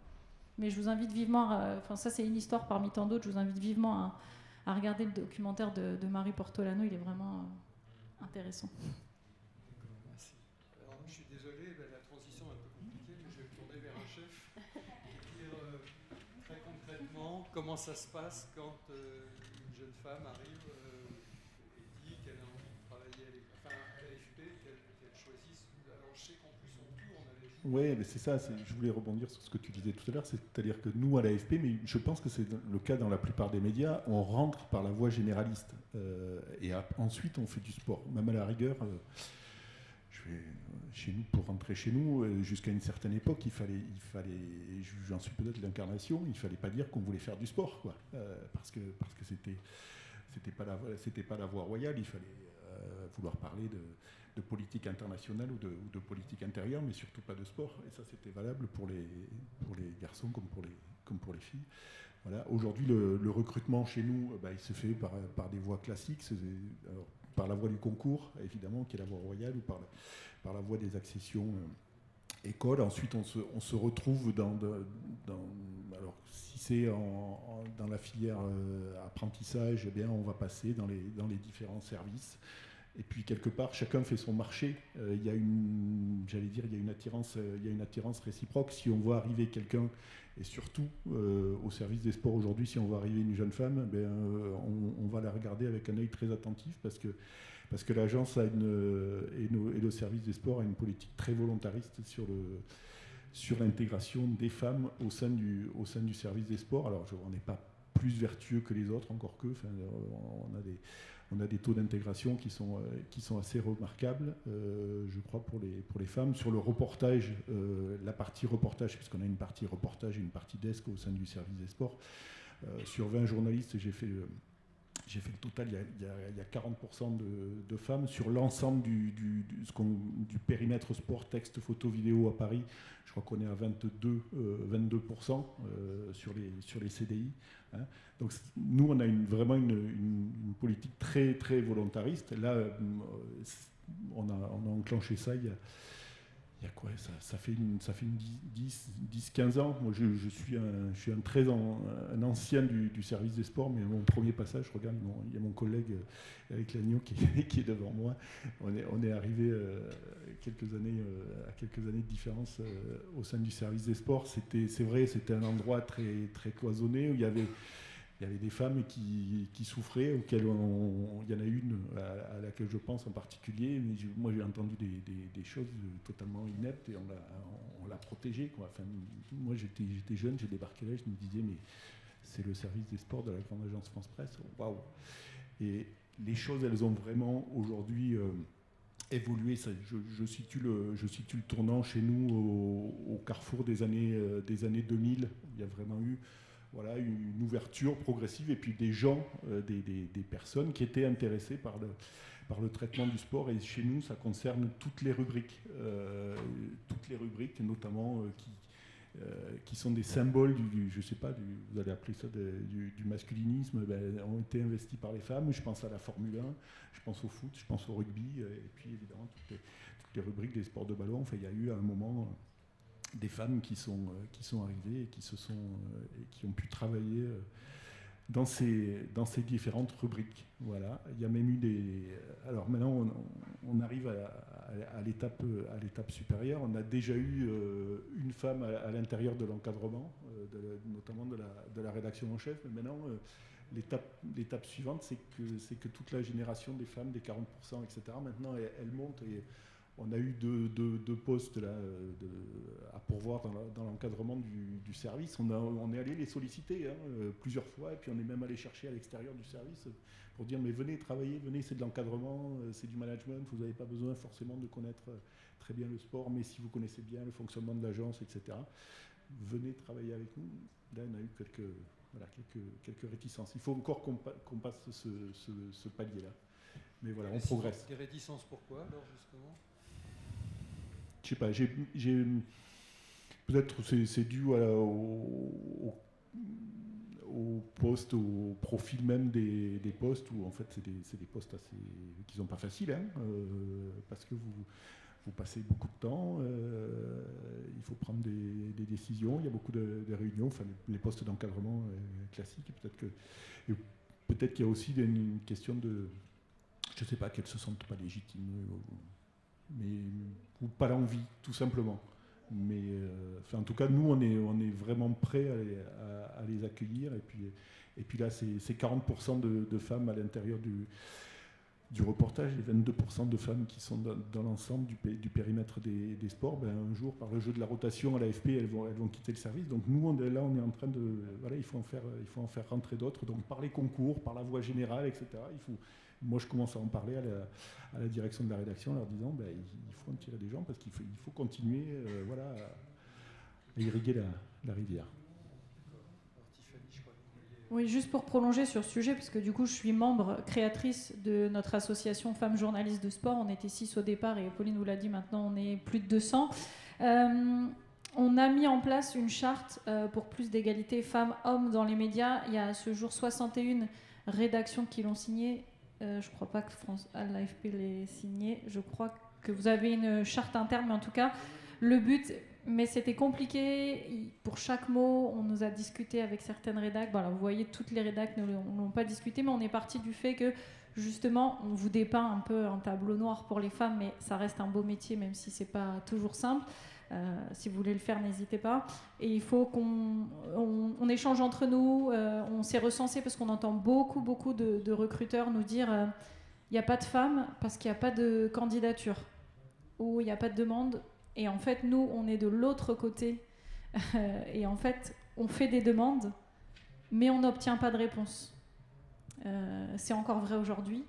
Mais je vous invite vivement, enfin ça c'est une histoire parmi tant d'autres. Je vous invite vivement à regarder le documentaire de Marie Portolano. Il est vraiment intéressant. Merci. Alors, je suis désolé, la transition est un peu compliquée, mais je vais me tourner vers un chef et dire très concrètement comment ça se passe quand une jeune femme arrive et dit qu'elle a envie de travailler à l'AFP, qu'elle choisisse. Alors je sais qu'en plus on tourne à l'AFP. Oui, mais c'est ça, je voulais rebondir sur ce que tu disais tout à l'heure, c'est-à-dire que nous à l'AFP, mais je pense que c'est le cas dans la plupart des médias, on rentre par la voie généraliste et ensuite on fait du sport. Même à la rigueur, chez nous, pour rentrer chez nous, jusqu'à une certaine époque, il fallait, j'en suis peut-être l'incarnation, il fallait pas dire qu'on voulait faire du sport, quoi, parce que c'était pas la voie royale, il fallait vouloir parler de politique internationale ou de politique intérieure, mais surtout pas de sport. Et ça, c'était valable pour les garçons comme pour les filles. Voilà. Aujourd'hui, le recrutement chez nous, il se fait par des voies classiques, alors, par la voie du concours, évidemment, qui est la voie royale, ou par la voie des accessions écoles. Ensuite, on se retrouve alors, si c'est dans la filière apprentissage, eh bien, on va passer dans les différents services. Et puis quelque part, chacun fait son marché. Il y a une attirance réciproque. Si on voit arriver quelqu'un, et surtout au service des sports aujourd'hui, si on voit arriver une jeune femme, on va la regarder avec un œil très attentif parce que l'agence et le service des sports a une politique très volontariste sur l'intégration des femmes au sein du service des sports. Alors, on n'est pas plus vertueux que les autres, encore que. On a des taux d'intégration qui sont assez remarquables, je crois, pour les femmes. Sur le reportage, la partie reportage, puisqu'on a une partie reportage et une partie desk au sein du service des sports, sur 20 journalistes, j'ai fait le total, il y a 40% de femmes. Sur l'ensemble du périmètre sport, texte, photo, vidéo à Paris, je crois qu'on est à 22% sur les CDI. Hein. Donc nous, on a vraiment une politique très, très volontariste. Là, on a enclenché ça il y a quoi, ça fait 10-15 ans. Moi, je suis un ancien du service des sports, mais mon premier passage, je regarde, il y a mon collègue Eric Lagneau qui est devant moi. On est arrivé à quelques années de différence au sein du service des sports. C'est vrai, c'était un endroit très, très cloisonné où il y avait des femmes qui souffraient, auxquelles il y en a une à laquelle je pense en particulier. Mais moi, j'ai entendu des choses totalement ineptes et on l'a protégée, quoi. Enfin, moi, j'étais jeune, j'ai débarqué là, je me disais, mais c'est le service des sports de la grande agence France Presse. Waouh! Et les choses, elles ont vraiment aujourd'hui évolué. Je situe le tournant chez nous au carrefour des années 2000. Il y a vraiment eu une ouverture progressive et puis des gens, des personnes qui étaient intéressées par le traitement du sport. Et chez nous, ça concerne toutes les rubriques notamment qui sont des symboles je sais pas, vous allez appeler ça du masculinisme, ont été investis par les femmes. Je pense à la Formule 1, je pense au foot, je pense au rugby, et puis évidemment toutes les rubriques des sports de ballon. Enfin, il y a eu à un moment des femmes qui sont arrivées et qui ont pu travailler dans ces différentes rubriques. Voilà. Il y a même eu alors maintenant, on arrive à l'étape supérieure. On a déjà eu une femme à l'intérieur de l'encadrement, notamment de la rédaction en chef. Mais maintenant, l'étape suivante, c'est que toute la génération des femmes, des 40%, etc., maintenant, elle monte. Et on a eu deux postes là, à pourvoir dans l'encadrement du service. On est allé les solliciter plusieurs fois, et puis on est même allé chercher à l'extérieur du service pour dire mais venez travailler, venez, c'est de l'encadrement, c'est du management, vous n'avez pas besoin forcément de connaître très bien le sport, mais si vous connaissez bien le fonctionnement de l'agence, etc., venez travailler avec nous. Là, on a eu quelques réticences. Il faut encore qu'on passe ce palier-là. Mais voilà, on progresse. Des réticences, pourquoi alors justement ? Je sais pas, peut-être c'est dû au poste, au profil même des postes, où en fait c'est des postes qui sont pas faciles, parce que vous passez beaucoup de temps, il faut prendre des décisions, il y a beaucoup de réunions, enfin les postes d'encadrement classiques, et peut-être qu'il y a aussi une question de, je sais pas, qu'elles se sentent pas légitimes, ou pas l'envie, tout simplement. Mais en tout cas, nous, on est vraiment prêts à les accueillir. Et puis là, c'est 40% de femmes à l'intérieur du reportage et 22% de femmes qui sont dans l'ensemble du périmètre des sports. Un jour, par le jeu de la rotation à l'AFP, elles vont quitter le service. Donc nous, on est en train de... Voilà, il faut en faire rentrer d'autres. Donc par les concours, par la voie générale, etc. Moi, je commence à en parler à la direction de la rédaction, en leur disant il faut en tirer des gens parce qu'il faut continuer à irriguer la rivière. Alors, Tiffany, je crois que vous vouliez Oui, juste pour prolonger sur ce sujet, parce que du coup, je suis membre créatrice de notre association Femmes Journalistes de Sport. On était 6 au départ et Pauline vous l'a dit, maintenant on est plus de 200. On a mis en place une charte pour plus d'égalité femmes-hommes dans les médias. Il y a à ce jour 61 rédactions qui l'ont signée. Je ne crois pas que l'AFP l'ait signée. Je crois que vous avez une charte interne, mais en tout cas, le but... Mais c'était compliqué. Pour chaque mot, on nous a discuté avec certaines rédacs. Voilà, vous voyez, toutes les rédacs ne l'ont pas discuté, mais on est parti du fait que, justement, on vous dépeint un peu un tableau noir pour les femmes, mais ça reste un beau métier, même si c'est pas toujours simple. Si vous voulez le faire, n'hésitez pas. Et il faut qu'on échange entre nous. On s'est recensé parce qu'on entend beaucoup de recruteurs nous dire il n'y a pas de femmes parce qu'il n'y a pas de candidature ou il n'y a pas de demande. Et en fait, nous, on est de l'autre côté. Et en fait, on fait des demandes, mais on n'obtient pas de réponse. C'est encore vrai aujourd'hui.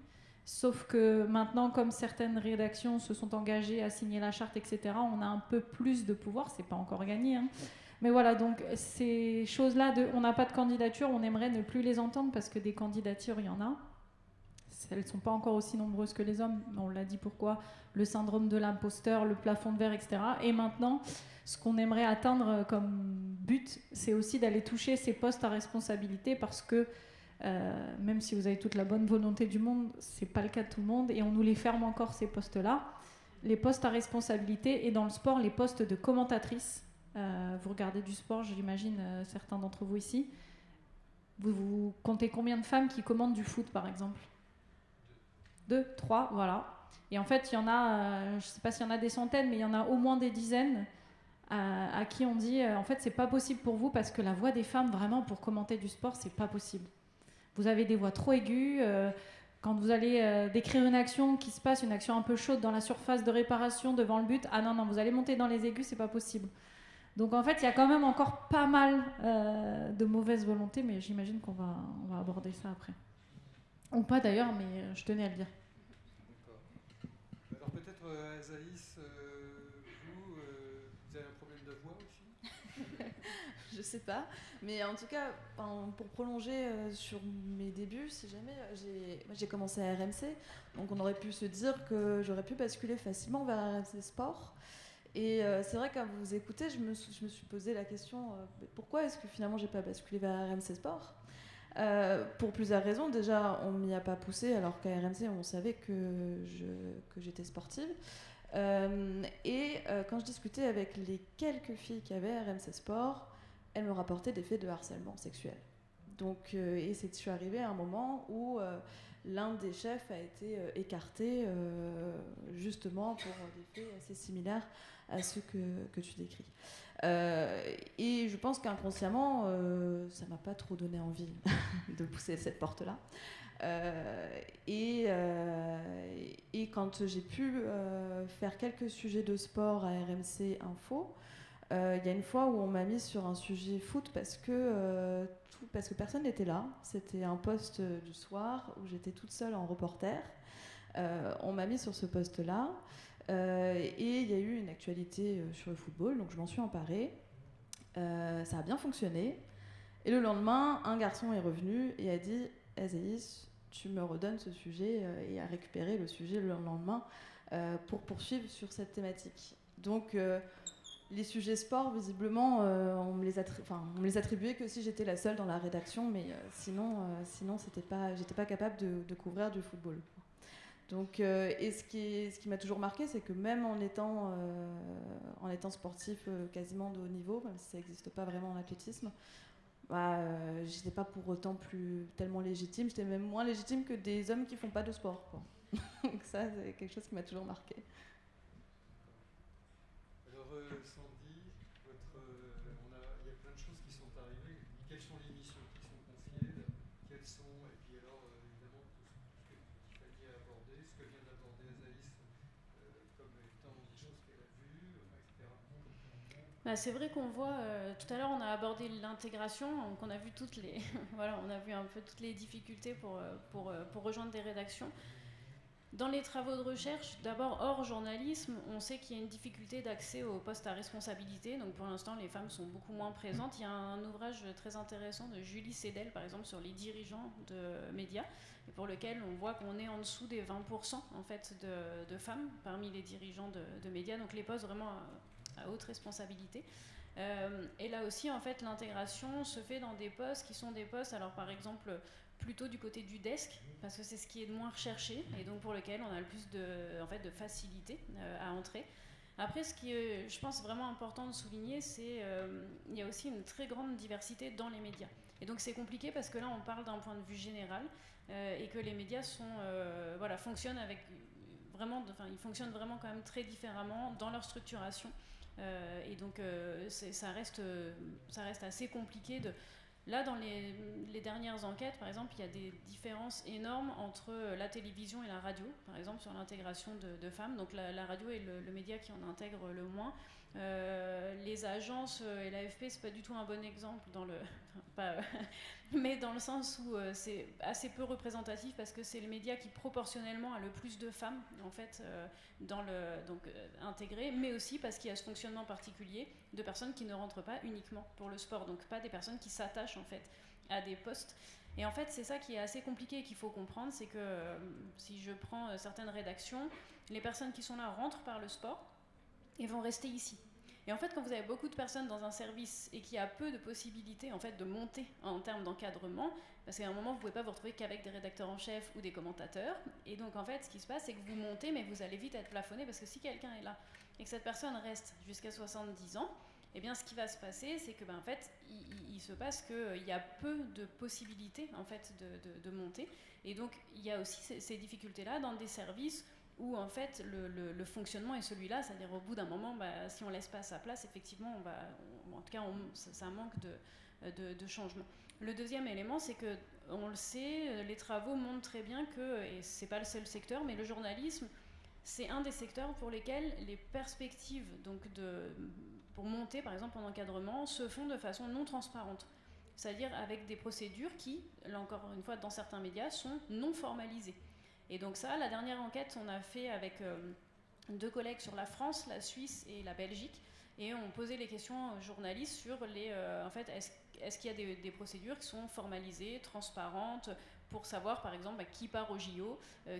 Sauf que maintenant, comme certaines rédactions se sont engagées à signer la charte, etc., on a un peu plus de pouvoir. C'est pas encore gagné, hein. Mais voilà, donc ces choses-là, on n'a pas de candidature, on aimerait ne plus les entendre parce que des candidatures, il y en a. Elles ne sont pas encore aussi nombreuses que les hommes, on l'a dit pourquoi, le syndrome de l'imposteur, le plafond de verre, etc. Et maintenant, ce qu'on aimerait atteindre comme but, c'est aussi d'aller toucher ces postes à responsabilité parce que même si vous avez toute la bonne volonté du monde, ce n'est pas le cas de tout le monde et on nous les ferme encore ces postes-là. Les postes à responsabilité et dans le sport, les postes de commentatrice. Vous regardez du sport, j'imagine certains d'entre vous ici. Vous comptez combien de femmes qui commandent du foot, par exemple ? 2, 3, voilà. Et en fait, il y en a, je ne sais pas s'il y en a des centaines, mais il y en a au moins des dizaines à qui on dit en fait, c'est pas possible pour vous parce que la voix des femmes, vraiment, pour commenter du sport, c'est pas possible. Vous avez des voix trop aiguës. Quand vous allez décrire une action qui se passe, une action un peu chaude dans la surface de réparation devant le but, ah non, vous allez monter dans les aigus, c'est pas possible. Donc en fait, il y a quand même encore pas mal de mauvaise volonté, mais j'imagine qu'on va aborder ça après. Ou pas d'ailleurs, mais je tenais à le dire. Alors peut-être Azaïs, vous avez un problème de voix aussi ? Je sais pas, mais en tout cas, pour prolonger sur mes débuts, si jamais, moi j'ai commencé à RMC, donc on aurait pu se dire que j'aurais pu basculer facilement vers RMC Sport. Et c'est vrai qu'à vous écouter, je me suis posé la question pourquoi est-ce que finalement j'ai pas basculé vers RMC Sport ? Pour plusieurs raisons. Déjà, on m'y a pas poussé, alors qu'à RMC, on savait que j'étais sportive. Et quand je discutais avec les quelques filles qui avaient RMC Sport, elles me rapportaient des faits de harcèlement sexuel. Donc, et je suis arrivée à un moment où l'un des chefs a été écarté justement pour des faits assez similaires à ceux que tu décris. Et je pense qu'inconsciemment, ça m'a pas trop donné envie de pousser cette porte-là. Et quand j'ai pu faire quelques sujets de sport à RMC Info, il y a une fois où on m'a mis sur un sujet foot parce que personne n'était là. C'était un poste du soir où j'étais toute seule en reporter. On m'a mis sur ce poste-là. Et il y a eu une actualité sur le football, donc je m'en suis emparée. Ça a bien fonctionné. Et le lendemain, un garçon est revenu et a dit « Azaïs, tu me redonnes ce sujet » et a récupéré le sujet le lendemain pour poursuivre sur cette thématique. Donc, les sujets sport, visiblement, on me les attribuait que si j'étais la seule dans la rédaction, mais sinon j'étais pas capable de couvrir du football. Donc, et ce qui m'a toujours marqué, c'est que même en étant sportif quasiment de haut niveau, même si ça n'existe pas vraiment en athlétisme, j'étais pas pour autant plus tellement légitime. J'étais même moins légitime que des hommes qui font pas de sport, quoi. Donc ça, c'est quelque chose qui m'a toujours marqué. Alors, Sandy, il y a plein de choses qui sont arrivées. Quelles sont les missions qui sont confiées ? Quelles sont, et puis alors, évidemment, tout ce que vous alliez aborder, ce que vient d'aborder Azaïs, comme étant des choses qu'elle a vues, etc. C'est vrai qu'on voit, tout à l'heure on a abordé l'intégration, donc on a vu toutes les, voilà, on a vu un peu toutes les difficultés pour rejoindre des rédactions. Dans les travaux de recherche, d'abord hors journalisme, on sait qu'il y a une difficulté d'accès aux postes à responsabilité. Donc pour l'instant, les femmes sont beaucoup moins présentes. Il y a un ouvrage très intéressant de Julie Sedel, par exemple, sur les dirigeants de médias, et pour lequel on voit qu'on est en dessous des 20% en fait, de femmes parmi les dirigeants de médias. Donc les postes vraiment à haute responsabilité. Et là aussi, en fait, l'intégration se fait dans des postes qui sont des postes, alors par exemple, plutôt du côté du desk, parce que c'est ce qui est le moins recherché, et donc pour lequel on a le plus de facilité à entrer. Après, ce qui est, je pense, vraiment important de souligner, c'est qu'il y a aussi une très grande diversité dans les médias. Et donc c'est compliqué parce que là, on parle d'un point de vue général, et que les médias fonctionnent avec vraiment, ils fonctionnent vraiment quand même très différemment dans leur structuration. Et donc ça reste assez compliqué de... Là, dans les dernières enquêtes, par exemple, il y a des différences énormes entre la télévision et la radio, par exemple, sur l'intégration de femmes. Donc la radio est le média qui en intègre le moins. Les agences et l'AFP, c'est pas du tout un bon exemple mais dans le sens où c'est assez peu représentatif parce que c'est le média qui proportionnellement a le plus de femmes en fait intégrées, mais aussi parce qu'il y a ce fonctionnement particulier de personnes qui ne rentrent pas uniquement pour le sport, donc pas des personnes qui s'attachent en fait à des postes. Et en fait, c'est ça qui est assez compliqué et qu'il faut comprendre, c'est que si je prends certaines rédactions, les personnes qui sont là rentrent par le sport et vont rester ici. Et en fait, quand vous avez beaucoup de personnes dans un service et qu'il y a peu de possibilités en fait, de monter en termes d'encadrement, parce qu'à un moment, vous ne pouvez pas vous retrouver qu'avec des rédacteurs en chef ou des commentateurs. Et donc, en fait, ce qui se passe, c'est que vous montez, mais vous allez vite être plafonné, parce que si quelqu'un est là et que cette personne reste jusqu'à 70 ans, eh bien, ce qui va se passer, c'est que, en fait, il se passe qu'il y a peu de possibilités en fait, de monter. Et donc, il y a aussi ces difficultés-là dans des services où en fait le fonctionnement est celui-là, c'est-à-dire au bout d'un moment, si on laisse pas sa place, effectivement, en tout cas, ça manque de changement. Le deuxième élément, c'est que, on le sait, les travaux montrent très bien que, et c'est pas le seul secteur, mais le journalisme, c'est un des secteurs pour lesquels les perspectives pour monter, par exemple, en encadrement, se font de façon non transparente. C'est-à-dire avec des procédures qui, là encore une fois, dans certains médias, sont non formalisées. Et donc ça, la dernière enquête, on a fait avec 2 collègues sur la France, la Suisse et la Belgique, et on posait les questions aux journalistes sur en fait, est-ce qu'il y a des procédures qui sont formalisées, transparentes, pour savoir par exemple qui part au JO,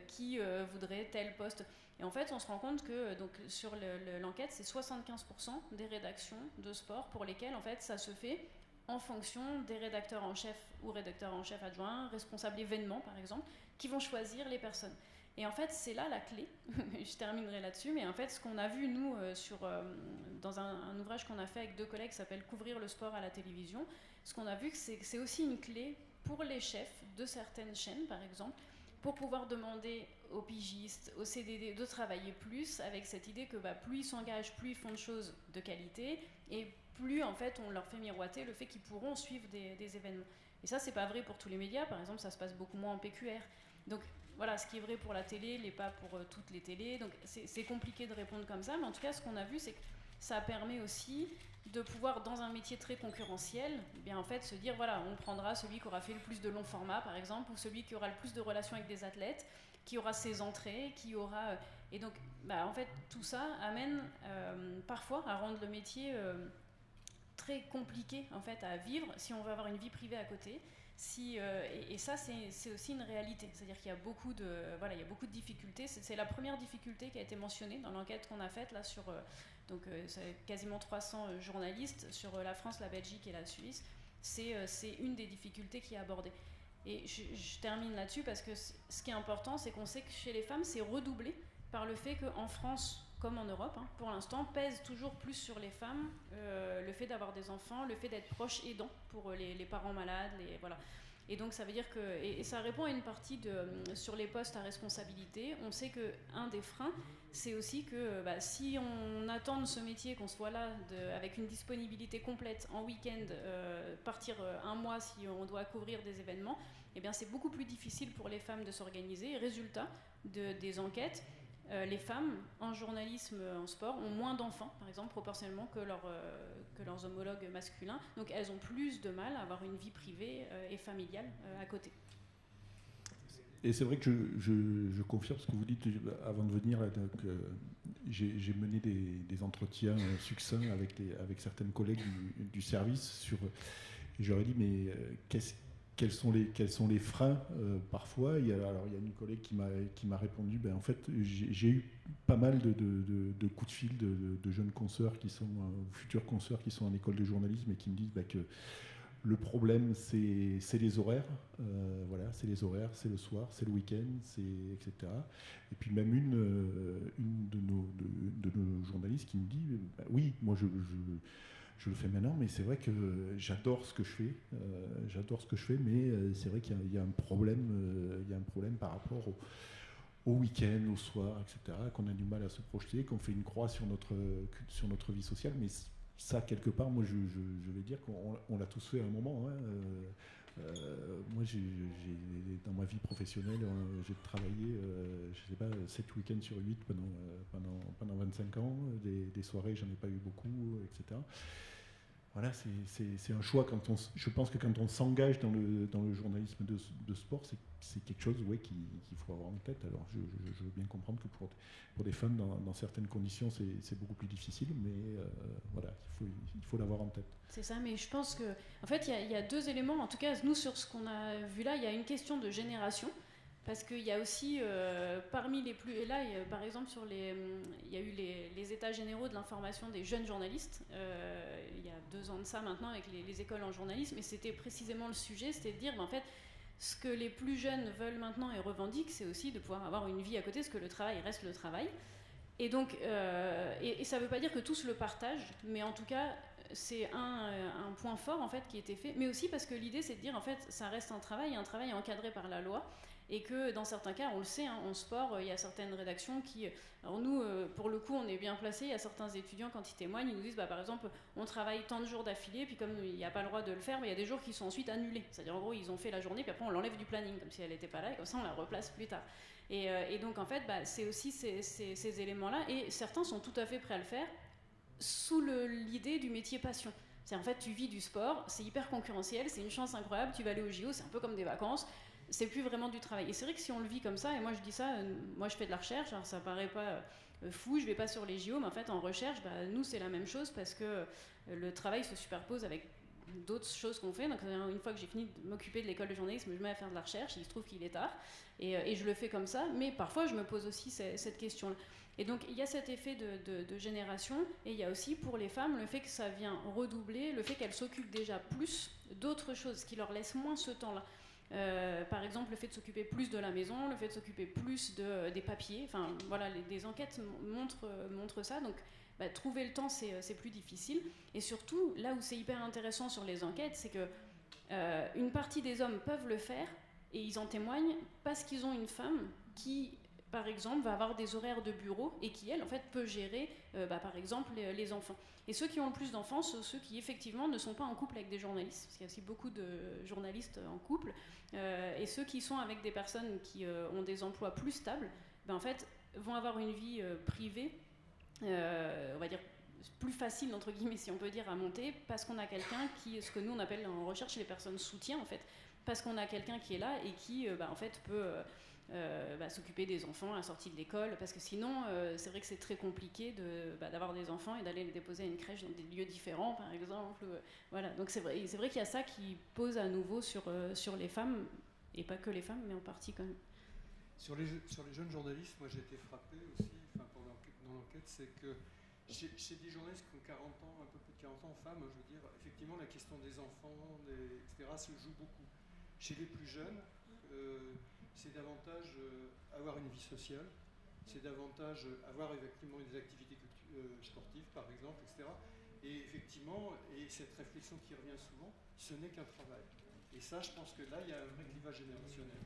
qui voudrait tel poste. Et en fait, on se rend compte que donc, sur l'enquête, c'est 75% des rédactions de sport pour lesquelles en fait, ça se fait en fonction des rédacteurs en chef ou rédacteurs en chef adjoints, responsables événements par exemple, qui vont choisir les personnes. Et en fait, c'est là la clé. Je terminerai là-dessus, mais en fait, ce qu'on a vu, nous, dans un ouvrage qu'on a fait avec 2 collègues qui s'appelle « Couvrir le sport à la télévision », ce qu'on a vu, c'est que c'est aussi une clé pour les chefs de certaines chaînes, par exemple, pour pouvoir demander aux pigistes, aux CDD, de travailler plus, avec cette idée que plus ils s'engagent, plus ils font de choses de qualité, et plus, en fait, on leur fait miroiter le fait qu'ils pourront suivre des événements. Et ça, c'est pas vrai pour tous les médias. Par exemple, ça se passe beaucoup moins en PQR. Donc, voilà, ce qui est vrai pour la télé n'est pas pour toutes les télés. Donc, c'est compliqué de répondre comme ça. Mais en tout cas, ce qu'on a vu, c'est que ça permet aussi de pouvoir, dans un métier très concurrentiel, bien, en fait, se dire, voilà, on prendra celui qui aura fait le plus de long format, par exemple, ou celui qui aura le plus de relations avec des athlètes, qui aura ses entrées, qui aura... Et donc, en fait, tout ça amène parfois à rendre le métier... très compliqué en fait à vivre si on veut avoir une vie privée à côté. Et ça c'est aussi une réalité, c'est-à-dire qu'il y a beaucoup de difficultés. C'est la première difficulté qui a été mentionnée dans l'enquête qu'on a faite là sur quasiment 300 journalistes sur la France, la Belgique et la Suisse. C'est une des difficultés qui est abordée. Et je termine là-dessus parce que ce qui est important, c'est qu'on sait que chez les femmes, c'est redoublé par le fait qu'en France, comme en Europe, pour l'instant, pèse toujours plus sur les femmes le fait d'avoir des enfants, le fait d'être proche aidant pour les parents malades, voilà. Et donc ça veut dire que, et ça répond à une partie sur les postes à responsabilité. On sait qu'un des freins, c'est aussi que si on attend de ce métier qu'on soit là avec une disponibilité complète en week-end, partir un mois si on doit couvrir des événements, eh bien c'est beaucoup plus difficile pour les femmes de s'organiser. Résultat des enquêtes, les femmes en journalisme, en sport, ont moins d'enfants, par exemple, proportionnellement que leurs homologues masculins. Donc elles ont plus de mal à avoir une vie privée et familiale à côté. Et c'est vrai que je confirme ce que vous dites avant de venir. Là, donc, j'ai mené des entretiens succincts avec certaines collègues du service et j'aurais dit mais quels sont les freins parfois. Il y a une collègue qui m'a répondu en fait j'ai eu pas mal de coups de fil de jeunes consoeurs qui sont futurs consoeurs qui sont en école de journalisme et qui me disent que le problème, c'est les horaires. Voilà, c'est les horaires, c'est le soir, c'est le week-end, etc. Et puis même une de nos journalistes qui me dit oui, moi je le fais maintenant, mais c'est vrai que j'adore ce que je fais. Mais c'est vrai qu'il y a un problème, par rapport au week-end, au soir, etc. Qu'on a du mal à se projeter, qu'on fait une croix sur notre vie sociale, mais ça, quelque part, moi, je vais dire qu'on l'a tous fait à un moment. Hein. Moi, dans ma vie professionnelle, j'ai travaillé, je sais pas, 7 week-ends sur 8 pendant 25 ans. Des soirées, j'en ai pas eu beaucoup, etc. Voilà, c'est un choix. Je pense que quand on s'engage dans le journalisme de sport, c'est quelque chose qu'il faut avoir en tête. Alors, je veux bien comprendre que pour des femmes, dans certaines conditions, c'est beaucoup plus difficile, mais voilà, il faut l'avoir en tête. C'est ça, mais je pense que, en fait, il y a deux éléments. En tout cas, nous, sur ce qu'on a vu là, il y a une question de génération. Parce qu'il y a aussi, parmi les plus... Et là, par exemple, il y a eu les états généraux de l'information des jeunes journalistes, il y a 2 ans de ça maintenant, avec les écoles en journalisme, et c'était précisément le sujet, c'était de dire, en fait, ce que les plus jeunes veulent maintenant et revendiquent, c'est aussi de pouvoir avoir une vie à côté, parce que le travail reste le travail. Et donc, et ça ne veut pas dire que tous le partagent, mais en tout cas, c'est un point fort, en fait, qui a été fait, mais aussi parce que l'idée, c'est de dire, en fait, ça reste un travail encadré par la loi, et que dans certains cas, on le sait, en sport, il y a certaines rédactions qui... Alors nous, pour le coup, on est bien placés. Il y a certains étudiants, quand ils témoignent, ils nous disent, par exemple, on travaille tant de jours d'affilée, puis comme il n'y a pas le droit de le faire, il y a des jours qui sont ensuite annulés. C'est-à-dire, en gros, ils ont fait la journée, puis après, on l'enlève du planning, comme si elle n'était pas là, et comme ça, on la replace plus tard. Et donc, en fait, c'est aussi ces éléments-là, et certains sont tout à fait prêts à le faire, sous l'idée du métier passion. C'est en fait, tu vis du sport, c'est hyper concurrentiel, c'est une chance incroyable, tu vas aller au JO, c'est un peu comme des vacances, c'est plus vraiment du travail. Et c'est vrai que si on le vit comme ça, et moi je dis ça, moi je fais de la recherche, alors ça paraît pas fou, je vais pas sur les JO, mais en fait en recherche, nous c'est la même chose parce que le travail se superpose avec d'autres choses qu'on fait. Donc une fois que j'ai fini de m'occuper de l'école de journalisme, je me mets à faire de la recherche, il se trouve qu'il est tard, et je le fais comme ça, mais parfois je me pose aussi cette question-là. Et donc il y a cet effet de génération, et il y a aussi pour les femmes le fait que ça vient redoubler, le fait qu'elles s'occupent déjà plus d'autres choses, qui leur laissent moins ce temps-là. Par exemple, le fait de s'occuper plus de la maison, le fait de s'occuper plus des papiers, enfin voilà, des enquêtes montrent ça, donc trouver le temps c'est plus difficile, et surtout là où c'est hyper intéressant sur les enquêtes, c'est que une partie des hommes peuvent le faire, et ils en témoignent parce qu'ils ont une femme qui, par exemple, va avoir des horaires de bureau et qui, elle, en fait, peut gérer, par exemple, les enfants. Et ceux qui ont le plus d'enfants, sont ceux qui, effectivement, ne sont pas en couple avec des journalistes, parce qu'il y a aussi beaucoup de journalistes en couple, et ceux qui sont avec des personnes qui ont des emplois plus stables, en fait, vont avoir une vie privée, on va dire, plus facile, entre guillemets, si on peut dire, à monter, parce qu'on a quelqu'un qui, ce que nous, on appelle en recherche les personnes soutien, en fait, parce qu'on a quelqu'un qui est là et qui, en fait, peut... s'occuper des enfants à la sortie de l'école, parce que sinon c'est vrai que c'est très compliqué d'avoir des enfants et d'aller les déposer à une crèche dans des lieux différents, par exemple, voilà. Donc c'est vrai qu'il y a ça qui pose à nouveau sur les femmes, et pas que les femmes, mais en partie quand même. Sur les jeunes journalistes, moi j'ai été frappé aussi, dans l'enquête, c'est que chez des journalistes qui ont 40 ans, un peu plus de 40 ans, femmes, je veux dire, effectivement la question des enfants, etc. se joue beaucoup. Chez les plus jeunes, c'est davantage avoir une vie sociale, c'est davantage avoir effectivement des activités sportives, par exemple, etc. Et effectivement, et cette réflexion qui revient souvent, ce n'est qu'un travail. Et ça, je pense que là, il y a un vrai clivage générationnel.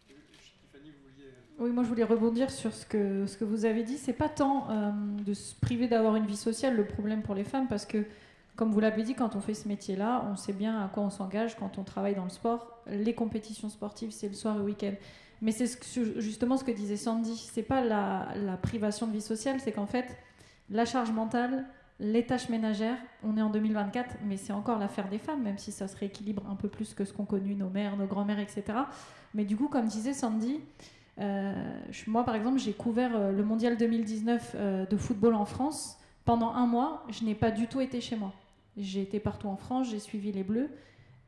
Stéphanie, vous vouliez... Oui, moi je voulais rebondir sur ce que vous avez dit. C'est pas tant de se priver d'avoir une vie sociale le problème pour les femmes, parce que, comme vous l'avez dit, quand on fait ce métier-là, on sait bien à quoi on s'engage quand on travaille dans le sport. Les compétitions sportives, c'est le soir et le week-end. Mais c'est justement ce que disait Sandy. C'est pas la privation de vie sociale, c'est qu'en fait, la charge mentale, Les tâches ménagères, on est en 2024, mais c'est encore l'affaire des femmes, même si ça se rééquilibre un peu plus que ce qu'ont connu nos mères, nos grands-mères, etc. Mais du coup, comme disait Sandy, moi par exemple, j'ai couvert le mondial 2019 de football en France. Pendant 1 mois, je n'ai pas du tout été chez moi. J'ai été partout en France, j'ai suivi les Bleus.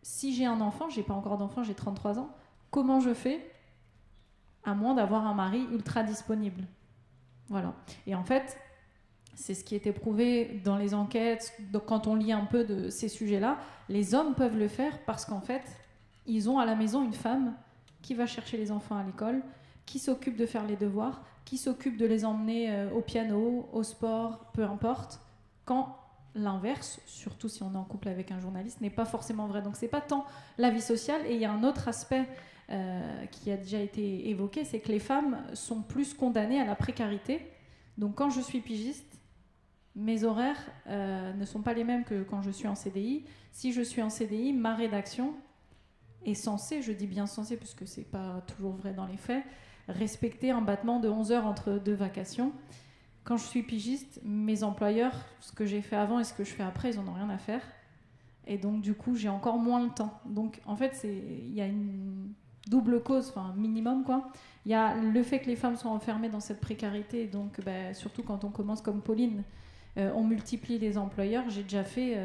Si j'ai un enfant, j'ai pas encore d'enfant, j'ai 33 ans, comment je fais à moins d'avoir un mari ultra disponible? Voilà. Et en fait, c'est ce qui est éprouvé dans les enquêtes, donc quand on lit un peu de ces sujets-là, les hommes peuvent le faire parce qu'en fait, ils ont à la maison une femme qui va chercher les enfants à l'école, qui s'occupe de faire les devoirs, qui s'occupe de les emmener au piano, au sport, peu importe, quand l'inverse, surtout si on est en couple avec un journaliste, n'est pas forcément vrai. Donc c'est pas tant la vie sociale, et il y a un autre aspect qui a déjà été évoqué, c'est que les femmes sont plus condamnées à la précarité. Donc quand je suis pigiste, mes horaires ne sont pas les mêmes que quand je suis en CDI. Si je suis en CDI, ma rédaction est censée, je dis bien censée puisque c'est pas toujours vrai dans les faits, respecter un battement de 11 heures entre 2 vacations. Quand je suis pigiste, mes employeurs, ce que j'ai fait avant et ce que je fais après, ils en ont rien à faire. Et donc du coup, j'ai encore moins le temps. Donc en fait, il y a une double cause, enfin minimum quoi. Il y a le fait que les femmes sont enfermées dans cette précarité, donc surtout quand on commence comme Pauline, on multiplie les employeurs. J'ai déjà fait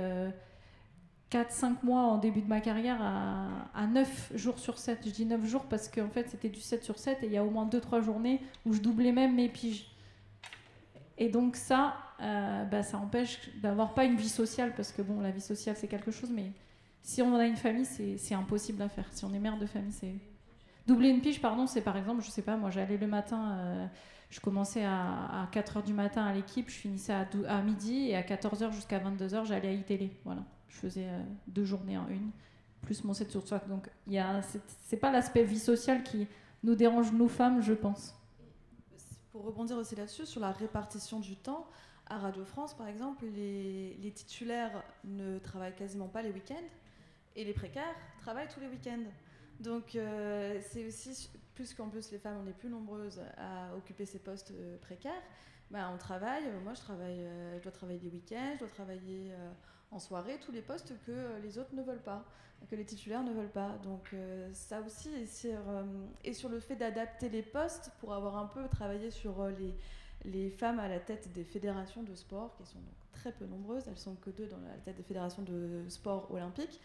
4-5 mois en début de ma carrière à 9 jours sur 7. Je dis 9 jours parce qu'en fait c'était du 7 sur 7 et il y a au moins 2-3 journées où je doublais même mes piges. Et donc ça empêche d'avoir pas une vie sociale, parce que bon, la vie sociale c'est quelque chose, mais si on a une famille, c'est impossible à faire. Si on est mère de famille, c'est... Doubler une pige, pardon, c'est par exemple, je sais pas, moi j'allais le matin, je commençais à 4h du matin à l'équipe, je finissais à midi, et à 14h jusqu'à 22h, j'allais à iTélé. Voilà, je faisais 2 journées en une, plus mon 7 sur 7. Donc c'est pas l'aspect vie sociale qui nous dérange, nous femmes, je pense. Pour rebondir aussi là-dessus, sur la répartition du temps, à Radio France, par exemple, les titulaires ne travaillent quasiment pas les week-ends, et les précaires travaillent tous les week-ends. Donc c'est aussi, plus qu'en plus les femmes, on est plus nombreuses à occuper ces postes précaires, on travaille, moi je dois travailler les week-ends, je dois travailler en soirée, tous les postes que les autres ne veulent pas, que les titulaires ne veulent pas. Donc ça aussi, et sur le fait d'adapter les postes pour avoir un peu travaillé sur les femmes à la tête des fédérations de sport, qui sont donc très peu nombreuses, elles sont que 2 dans la tête des fédérations de sport olympique.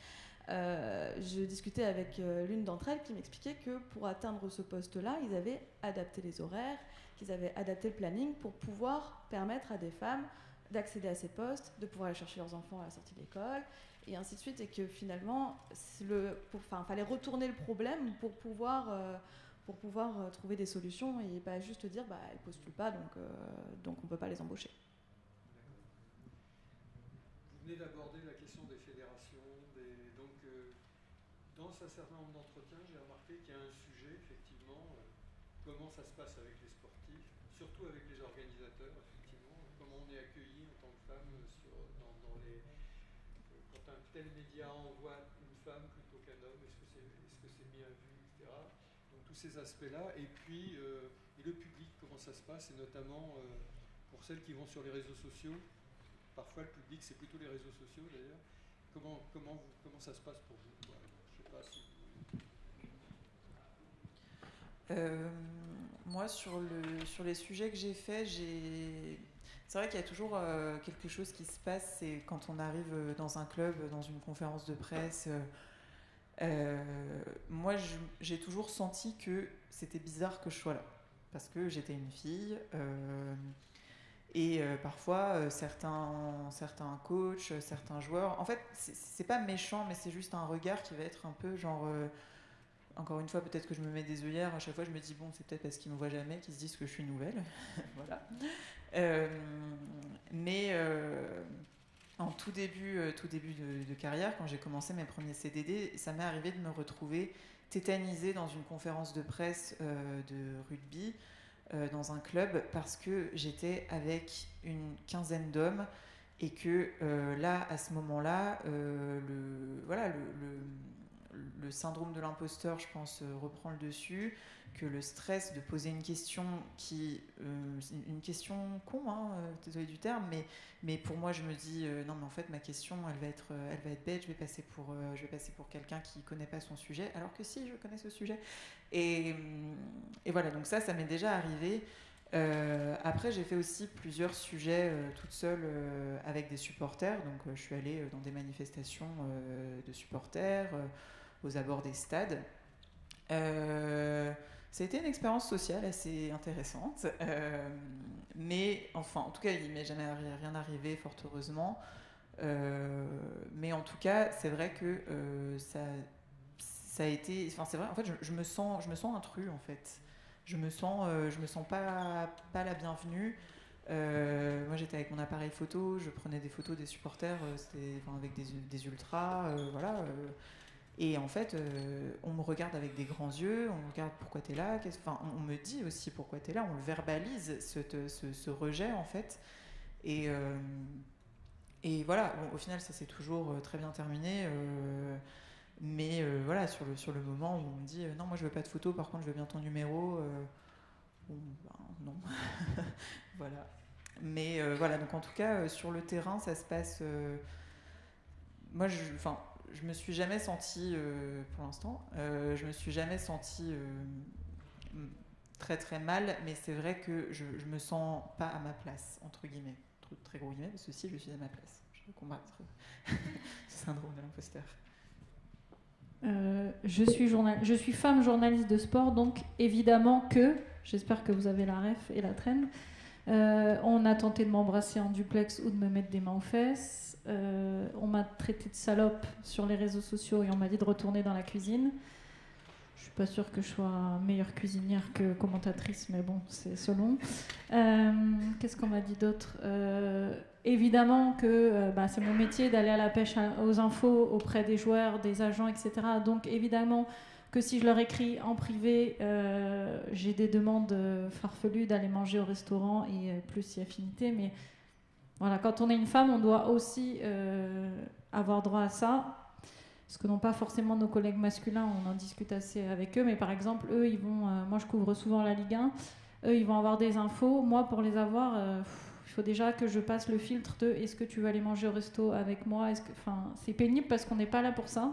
Je discutais avec l'une d'entre elles qui m'expliquait que pour atteindre ce poste-là, ils avaient adapté les horaires, qu'ils avaient adapté le planning pour pouvoir permettre à des femmes d'accéder à ces postes, de pouvoir aller chercher leurs enfants à la sortie de l'école, et ainsi de suite, et que finalement, fallait retourner le problème pour pouvoir trouver des solutions et pas juste dire elles ne postulent pas, donc on ne peut pas les embaucher. Vous venez d'aborder la question des fédérations. Dans un certain nombre d'entretiens, j'ai remarqué qu'il y a un sujet, effectivement, comment ça se passe avec les sportifs, surtout avec les organisateurs, effectivement, comment on est accueilli en tant que femme quand un tel média envoie une femme plutôt qu'un homme, est-ce que c'est bien vu, etc. Donc tous ces aspects-là, et puis et le public, comment ça se passe, et notamment pour celles qui vont sur les réseaux sociaux. Parfois le public, c'est plutôt les réseaux sociaux d'ailleurs. Comment ça se passe pour vous? Je sais pas si moi, sur les sujets que j'ai faits, c'est vrai qu'il y a toujours quelque chose qui se passe, c'est quand on arrive dans un club, dans une conférence de presse. Moi, j'ai toujours senti que c'était bizarre que je sois là, parce que j'étais une fille. Et parfois, certains coachs, certains joueurs... En fait, c'est pas méchant, mais c'est juste un regard qui va être un peu genre... encore une fois, peut-être que je me mets des œillères. À chaque fois, je me dis, bon, c'est peut-être parce qu'ils me voient jamais, qu'ils se disent que je suis nouvelle. Voilà. Mais en tout début de carrière, quand j'ai commencé mes premiers CDD, ça m'est arrivé de me retrouver tétanisée dans une conférence de presse de rugby, dans un club, parce que j'étais avec une quinzaine d'hommes le syndrome de l'imposteur, je pense, reprend le dessus, que le stress de poser une question une question con, désolé du terme, mais pour moi je me dis non mais en fait ma question elle va être bête, je vais passer pour quelqu'un qui connaît pas son sujet, alors que si je connais ce sujet. Et voilà, donc ça m'est déjà arrivé. Après j'ai fait aussi plusieurs sujets toute seule avec des supporters, donc je suis allée dans des manifestations de supporters, aux abords des stades. Ça a été une expérience sociale assez intéressante, mais enfin, en tout cas, il m'est jamais rien arrivé, fort heureusement. Mais en tout cas, c'est vrai que ça a été. Enfin, c'est vrai. En fait, je me sens intrus en fait. Je me sens pas la bienvenue. Moi, j'étais avec mon appareil photo, je prenais des photos des supporters, avec des ultras, voilà. Et en fait, on me regarde avec des grands yeux, on me regarde pourquoi t'es là, on me dit aussi pourquoi t'es là, on le verbalise, ce rejet en fait. Et voilà, bon, au final ça s'est toujours très bien terminé, mais voilà, sur le moment où on me dit non moi je veux pas de photo, par contre je veux bien ton numéro, bon, non. Voilà. Mais voilà, donc en tout cas sur le terrain ça se passe, moi je me suis jamais sentie, pour l'instant, je me suis jamais sentie très très mal, mais c'est vrai que je me sens pas à ma place, entre guillemets, très gros guillemets, parce que si je suis à ma place, je vais combattre ce syndrome de l'imposteur. Je suis femme journaliste de sport, donc évidemment que, j'espère que vous avez la ref et la traîne, on a tenté de m'embrasser en duplex ou de me mettre des mains aux fesses. On m'a traité de salope sur les réseaux sociaux et on m'a dit de retourner dans la cuisine. Je suis pas sûre que je sois meilleure cuisinière que commentatrice, mais bon, c'est selon. Qu'est-ce qu'on m'a dit d'autre? Évidemment que c'est mon métier d'aller à la pêche aux infos auprès des joueurs, des agents, etc. Donc évidemment que si je leur écris en privé, j'ai des demandes farfelues d'aller manger au restaurant et plus si affinité, mais voilà, quand on est une femme, on doit aussi avoir droit à ça, ce que n'ont pas forcément nos collègues masculins, on en discute assez avec eux, mais par exemple, eux, ils vont, moi je couvre souvent la Ligue 1, eux, ils vont avoir des infos, moi pour les avoir, il faut déjà que je passe le filtre de est-ce que tu veux aller manger au resto avec moi, c'est pénible parce qu'on n'est pas là pour ça,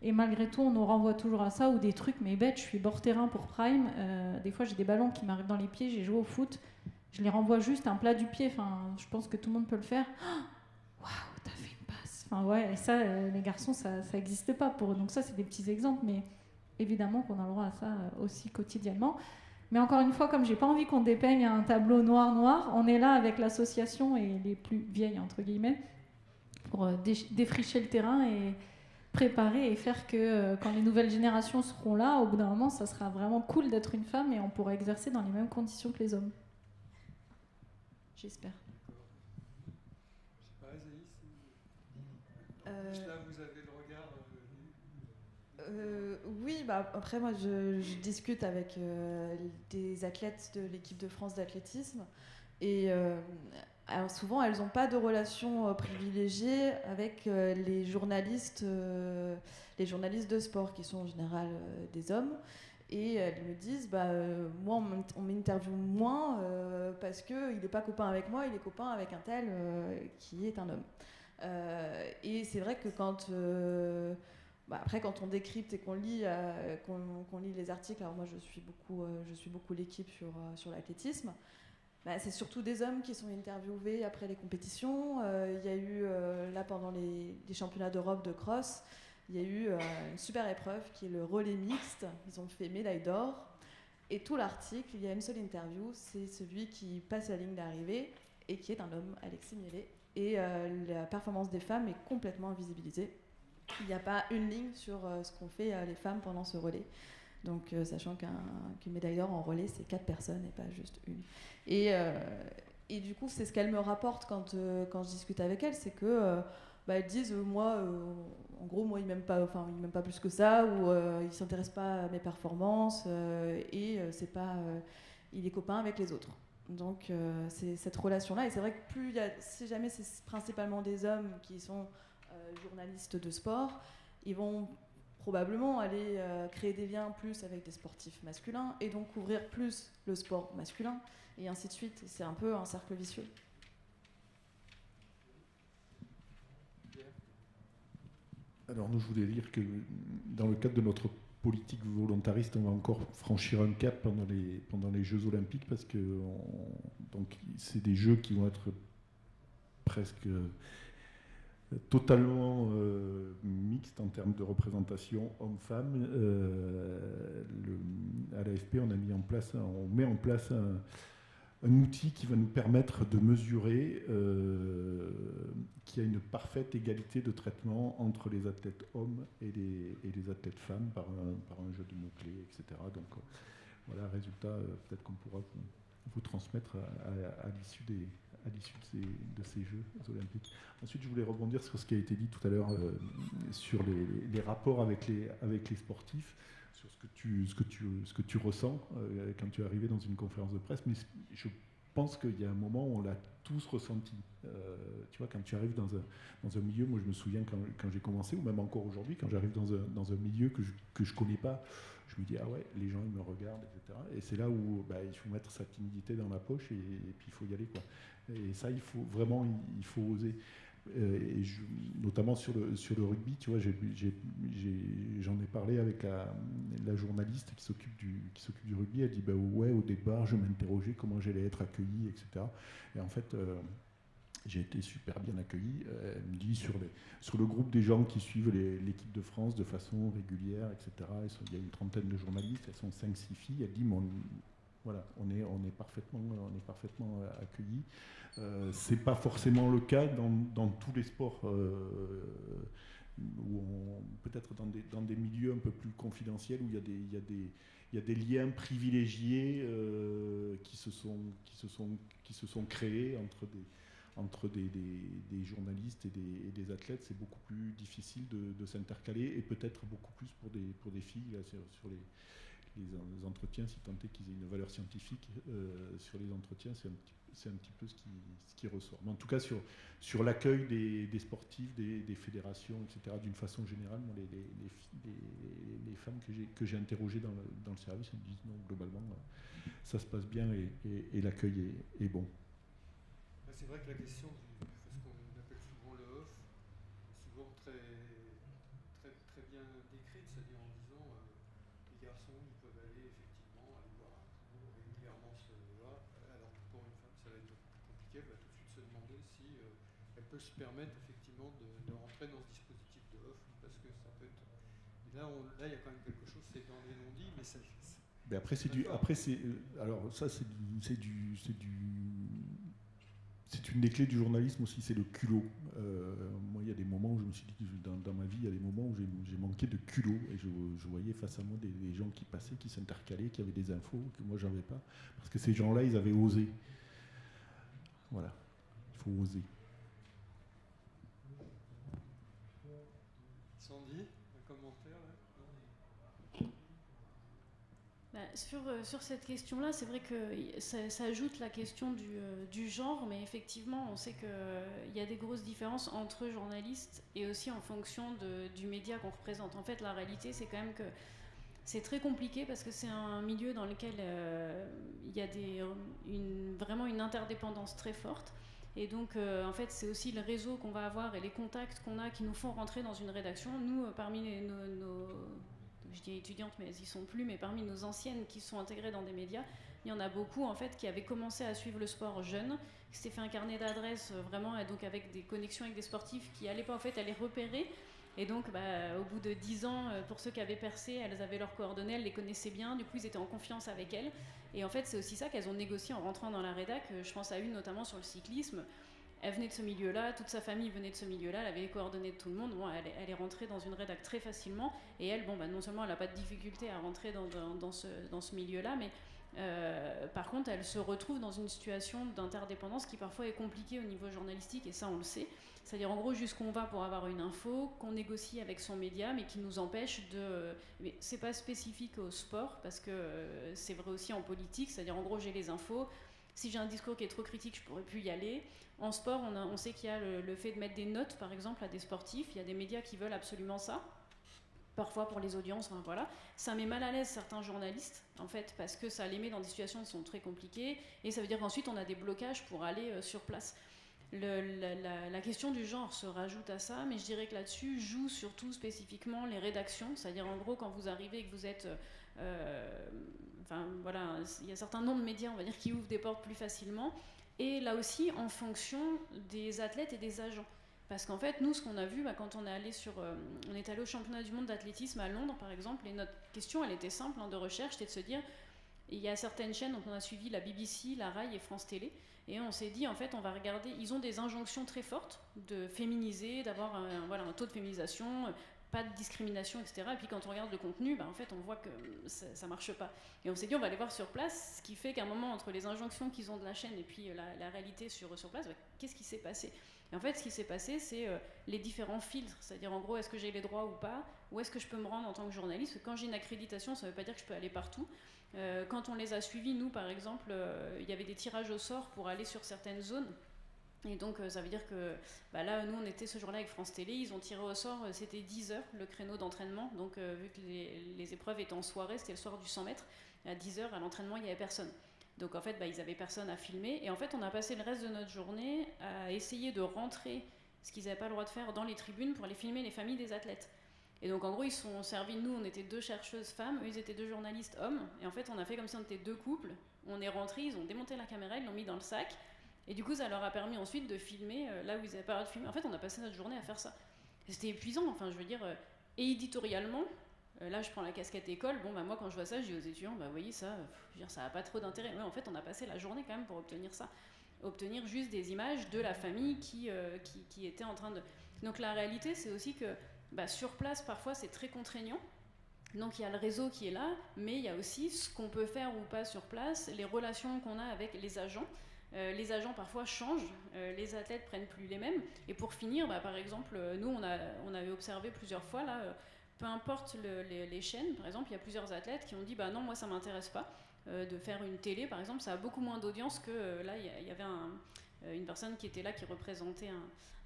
et malgré tout, on nous renvoie toujours à ça, ou des trucs, mais bête, je suis bord terrain pour Prime, des fois j'ai des ballons qui m'arrivent dans les pieds, j'ai joué au foot, je les renvoie juste un plat du pied, je pense que tout le monde peut le faire. Waouh, t'as fait une passe. Ouais, et ça, les garçons, ça n'existe pas pour eux. Donc ça, c'est des petits exemples, mais évidemment qu'on a le droit à ça aussi quotidiennement. Mais encore une fois, comme j'ai pas envie qu'on dépeigne un tableau noir, on est là avec l'association et les plus vieilles, entre guillemets, pour défricher le terrain et préparer et faire que quand les nouvelles générations seront là, au bout d'un moment, ça sera vraiment cool d'être une femme et on pourra exercer dans les mêmes conditions que les hommes. J'espère. Je sais pas, Azaïs, là vous avez le regard. Oui, après moi je discute avec des athlètes de l'équipe de France d'athlétisme et alors souvent elles n'ont pas de relation privilégiée avec les journalistes de sport qui sont en général des hommes. Et elles me disent, moi on m'interviewe moins parce qu'il n'est pas copain avec moi, il est copain avec un tel qui est un homme. Et c'est vrai que après quand on décrypte et qu'on lit les articles, alors moi je suis beaucoup l'équipe sur l'athlétisme, c'est surtout des hommes qui sont interviewés après les compétitions. Il y a eu, là pendant les championnats d'Europe de cross, il y a eu une super épreuve qui est le relais mixte. Ils ont fait médaille d'or. Et tout l'article, il y a une seule interview, c'est celui qui passe la ligne d'arrivée et qui est un homme, Alexis Miele. Et la performance des femmes est complètement invisibilisée. Il n'y a pas une ligne sur ce qu'ont fait les femmes pendant ce relais. Donc, sachant qu'une médaille d'or en relais, c'est 4 personnes et pas juste une. Et du coup, c'est ce qu'elle me rapporte quand je discute avec elle, c'est que elles disent en gros moi il m'aime pas plus que ça, ou il s'intéresse pas à mes performances et c'est pas il est copain avec les autres. Donc c'est cette relation là, et c'est vrai que si jamais c'est principalement des hommes qui sont journalistes de sport, ils vont probablement aller créer des liens plus avec des sportifs masculins et donc couvrir plus le sport masculin et ainsi de suite. C'est un peu un cercle vicieux. Alors nous, je voulais dire que dans le cadre de notre politique volontariste, on va encore franchir un cap pendant les Jeux Olympiques parce que donc, c'est des Jeux qui vont être presque totalement mixte en termes de représentation homme-femme. À l'AFP, on met en place un outil qui va nous permettre de mesurer qu'il y a une parfaite égalité de traitement entre les athlètes hommes et les athlètes femmes par un jeu de mots-clés, etc. Donc voilà, résultat, peut-être qu'on pourra vous transmettre à l'issue de ces Jeux olympiques. Ensuite, je voulais rebondir sur ce qui a été dit tout à l'heure sur les rapports avec les sportifs, sur ce que tu ressens quand tu es arrivé dans une conférence de presse. Mais je pense qu'il y a un moment où on l'a tous ressenti. Tu vois, quand tu arrives dans un milieu, moi je me souviens quand j'ai commencé, ou même encore aujourd'hui, quand j'arrive dans un milieu que je connais pas, je me dis ah ouais, les gens ils me regardent, etc. Et c'est là où il faut mettre sa timidité dans la poche et puis il faut y aller, quoi. Et ça, il faut oser. Notamment sur le rugby, tu vois, j'en ai parlé avec la journaliste qui s'occupe du rugby. Elle dit ouais, au départ, je m'interrogeais comment j'allais être accueilli, etc. Et en fait, j'ai été super bien accueilli. Elle me dit sur le groupe des gens qui suivent l'équipe de France de façon régulière, etc. Il y a une trentaine de journalistes, elles sont 5-6 filles. Elle dit voilà, on est parfaitement accueillis. C'est pas forcément le cas dans tous les sports, peut-être dans des milieux un peu plus confidentiels où il y a des liens privilégiés qui se sont créés entre des journalistes et des athlètes. C'est beaucoup plus difficile de s'intercaler et peut-être beaucoup plus pour des filles là, sur les entretiens, si tant est qu'ils aient une valeur scientifique sur les entretiens, c'est un petit peu ce qui ressort. Mais en tout cas, sur l'accueil des sportifs, des fédérations, etc., d'une façon générale, moi, les femmes que j'ai interrogées dans le service, elles me disent non, globalement, ça se passe bien et l'accueil est bon. C'est vrai que la question de ce qu'on appelle souvent le off est souvent très, très, très bien décrite, c'est-à-dire en disant les garçons ils peuvent aller effectivement aller voir un cours régulièrement alors que pour une femme ça va être plus compliqué. Elle va tout de suite se demander si elle peut se permettre effectivement de rentrer dans ce dispositif de off parce que ça peut être. Et là il y a quand même quelque chose, c'est dans les non-dits, mais ça. Mais après alors ça c'est une des clés du journalisme aussi, c'est le culot. Moi, il y a des moments où je me suis dit, dans ma vie, il y a des moments où j'ai manqué de culot et je voyais face à moi des gens qui passaient, qui s'intercalaient, qui avaient des infos que moi j'avais pas, parce que ces gens-là, ils avaient osé. Voilà, il faut oser. Sandy, un commentaire là? Sur cette question-là, c'est vrai que ça ajoute la question du genre, mais effectivement, on sait qu'il y a des grosses différences entre journalistes et aussi en fonction du média qu'on représente. En fait, la réalité, c'est quand même que c'est très compliqué parce que c'est un milieu dans lequel il y a vraiment une interdépendance très forte. Et donc, en fait, c'est aussi le réseau qu'on va avoir et les contacts qu'on a qui nous font rentrer dans une rédaction. Nous, parmi nos je dis étudiantes, mais elles y sont plus, mais parmi nos anciennes qui sont intégrées dans des médias, il y en a beaucoup en fait qui avaient commencé à suivre le sport jeune, qui s'étaient fait un carnet d'adresses vraiment, et donc avec des connexions avec des sportifs qui allaient pas en fait à les repérer. Et donc, au bout de 10 ans, pour ceux qui avaient percé, elles avaient leurs coordonnées, elles les connaissaient bien, du coup ils étaient en confiance avec elles. Et en fait, c'est aussi ça qu'elles ont négocié en rentrant dans la rédac. Je pense à une notamment sur le cyclisme. Elle venait de ce milieu-là, toute sa famille venait de ce milieu-là, elle avait les coordonnées de tout le monde. Bon, elle est rentrée dans une rédac très facilement. Et elle, non seulement elle n'a pas de difficulté à rentrer dans ce milieu-là, mais par contre, elle se retrouve dans une situation d'interdépendance qui parfois est compliquée au niveau journalistique, et ça, on le sait. C'est-à-dire, en gros, jusqu'où on va pour avoir une info, qu'on négocie avec son média, mais qui nous empêche de... Mais c'est pas spécifique au sport, parce que c'est vrai aussi en politique. C'est-à-dire, en gros, j'ai les infos. Si j'ai un discours qui est trop critique, je pourrais plus y aller. En sport, on sait qu'il y a le fait de mettre des notes, par exemple, à des sportifs. Il y a des médias qui veulent absolument ça. parfois pour les audiences, enfin, voilà. Ça met mal à l'aise certains journalistes, en fait, parce que ça les met dans des situations qui sont très compliquées, et ça veut dire qu'ensuite on a des blocages pour aller sur place. La question du genre se rajoute à ça, mais je dirais que là-dessus joue surtout spécifiquement les rédactions, c'est-à-dire en gros quand vous arrivez et que vous êtes... enfin voilà, il y a un certain nombre de médias, on va dire, qui ouvrent des portes plus facilement, et là aussi en fonction des athlètes et des agents. Parce qu'en fait, nous, ce qu'on a vu, quand on est allé on est allé au championnat du monde d'athlétisme à Londres, par exemple, et notre question, elle était simple, de recherche, c'était de se dire, il y a certaines chaînes, donc on a suivi la BBC, la RAI et France Télé, et on s'est dit, en fait, on va regarder, ils ont des injonctions très fortes de féminiser, d'avoir un taux de féminisation, pas de discrimination, etc. Et puis quand on regarde le contenu, en fait, on voit que ça marche pas. Et on s'est dit, on va aller voir sur place, ce qui fait qu'à un moment, entre les injonctions qu'ils ont de la chaîne et puis la réalité sur place, qu'est-ce qui s'est passé ? Et en fait, ce qui s'est passé, c'est les différents filtres. C'est-à-dire, en gros, est-ce que j'ai les droits ou pas ? Où est-ce que je peux me rendre en tant que journaliste ? Parce que quand j'ai une accréditation, ça ne veut pas dire que je peux aller partout. Quand on les a suivis, nous, par exemple, il y avait des tirages au sort pour aller sur certaines zones. Et donc, ça veut dire que là, nous, on était ce jour-là avec France Télé. Ils ont tiré au sort, c'était 10 heures, le créneau d'entraînement. Donc, vu que les épreuves étaient en soirée, c'était le soir du 100 mètres. À 10 heures, à l'entraînement, il n'y avait personne. Donc en fait, ils n'avaient personne à filmer. Et en fait, on a passé le reste de notre journée à essayer de rentrer ce qu'ils n'avaient pas le droit de faire dans les tribunes pour aller filmer les familles des athlètes. Et donc en gros, ils sont servis, nous, on était 2 chercheuses femmes, eux, ils étaient 2 journalistes hommes. Et en fait, on a fait comme si on était 2 couples. On est rentrés, ils ont démonté la caméra, ils l'ont mis dans le sac. Et du coup, ça leur a permis ensuite de filmer là où ils n'avaient pas le droit de filmer. En fait, on a passé notre journée à faire ça. Et c'était épuisant, enfin, je veux dire, et éditorialement... Là, je prends la casquette école. Moi, quand je vois ça, je dis aux étudiants, vous voyez, ça, ça n'a pas trop d'intérêt. Ouais, en fait, on a passé la journée quand même pour obtenir ça. Obtenir juste des images de la famille qui était en train de... Donc la réalité, c'est aussi que sur place, parfois, c'est très contraignant. Donc il y a le réseau qui est là, mais il y a aussi ce qu'on peut faire ou pas sur place, les relations qu'on a avec les agents. Les agents parfois changent, les athlètes prennent plus les mêmes. Et pour finir, par exemple, nous, on avait observé plusieurs fois, là... peu importe les chaînes, par exemple, il y a plusieurs athlètes qui ont dit non, moi ça m'intéresse pas de faire une télé, par exemple, ça a beaucoup moins d'audience que là, il y avait une personne qui était là qui représentait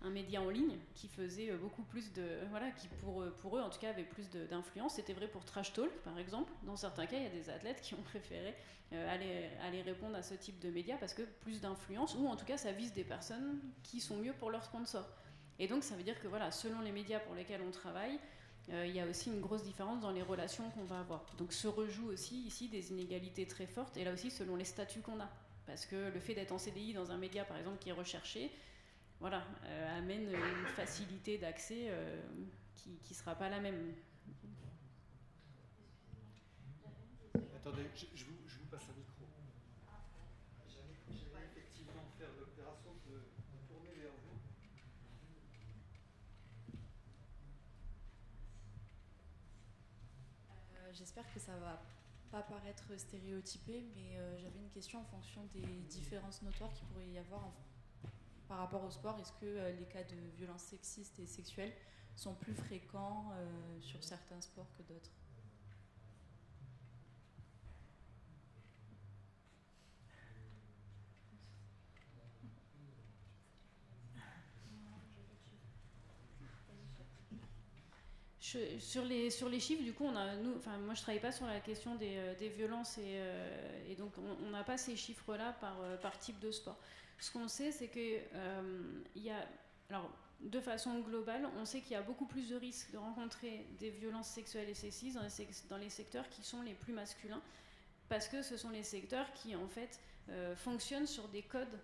un média en ligne qui faisait beaucoup plus de... Voilà, qui pour eux, en tout cas, avait plus d'influence. C'était vrai pour Trash Talk, par exemple. Dans certains cas, il y a des athlètes qui ont préféré aller répondre à ce type de médias parce que plus d'influence, ou en tout cas, ça vise des personnes qui sont mieux pour leurs sponsors. Et donc, ça veut dire que selon les médias pour lesquels on travaille, il y a aussi une grosse différence dans les relations qu'on va avoir. Donc se rejouent aussi ici des inégalités très fortes, et là aussi selon les statuts qu'on a. Parce que le fait d'être en CDI dans un média, par exemple, qui est recherché, amène une facilité d'accès qui ne sera pas la même. Attendez, je vous passe un micro. J'allais effectivement faire l'opération de tourner vers vous. J'espère que ça va pas paraître stéréotypé, mais j'avais une question en fonction des différences notoires qu'il pourrait y avoir par rapport au sport. Est-ce que les cas de violences sexistes et sexuelles sont plus fréquents sur certains sports que d'autres ? Sur les chiffres, du coup, moi je travaille pas sur la question des violences et donc on n'a pas ces chiffres-là par type de sport. Ce qu'on sait, c'est que de façon globale, on sait qu'il y a beaucoup plus de risques de rencontrer des violences sexuelles et sexistes dans les secteurs qui sont les plus masculins, parce que ce sont les secteurs qui en fait fonctionnent sur des codes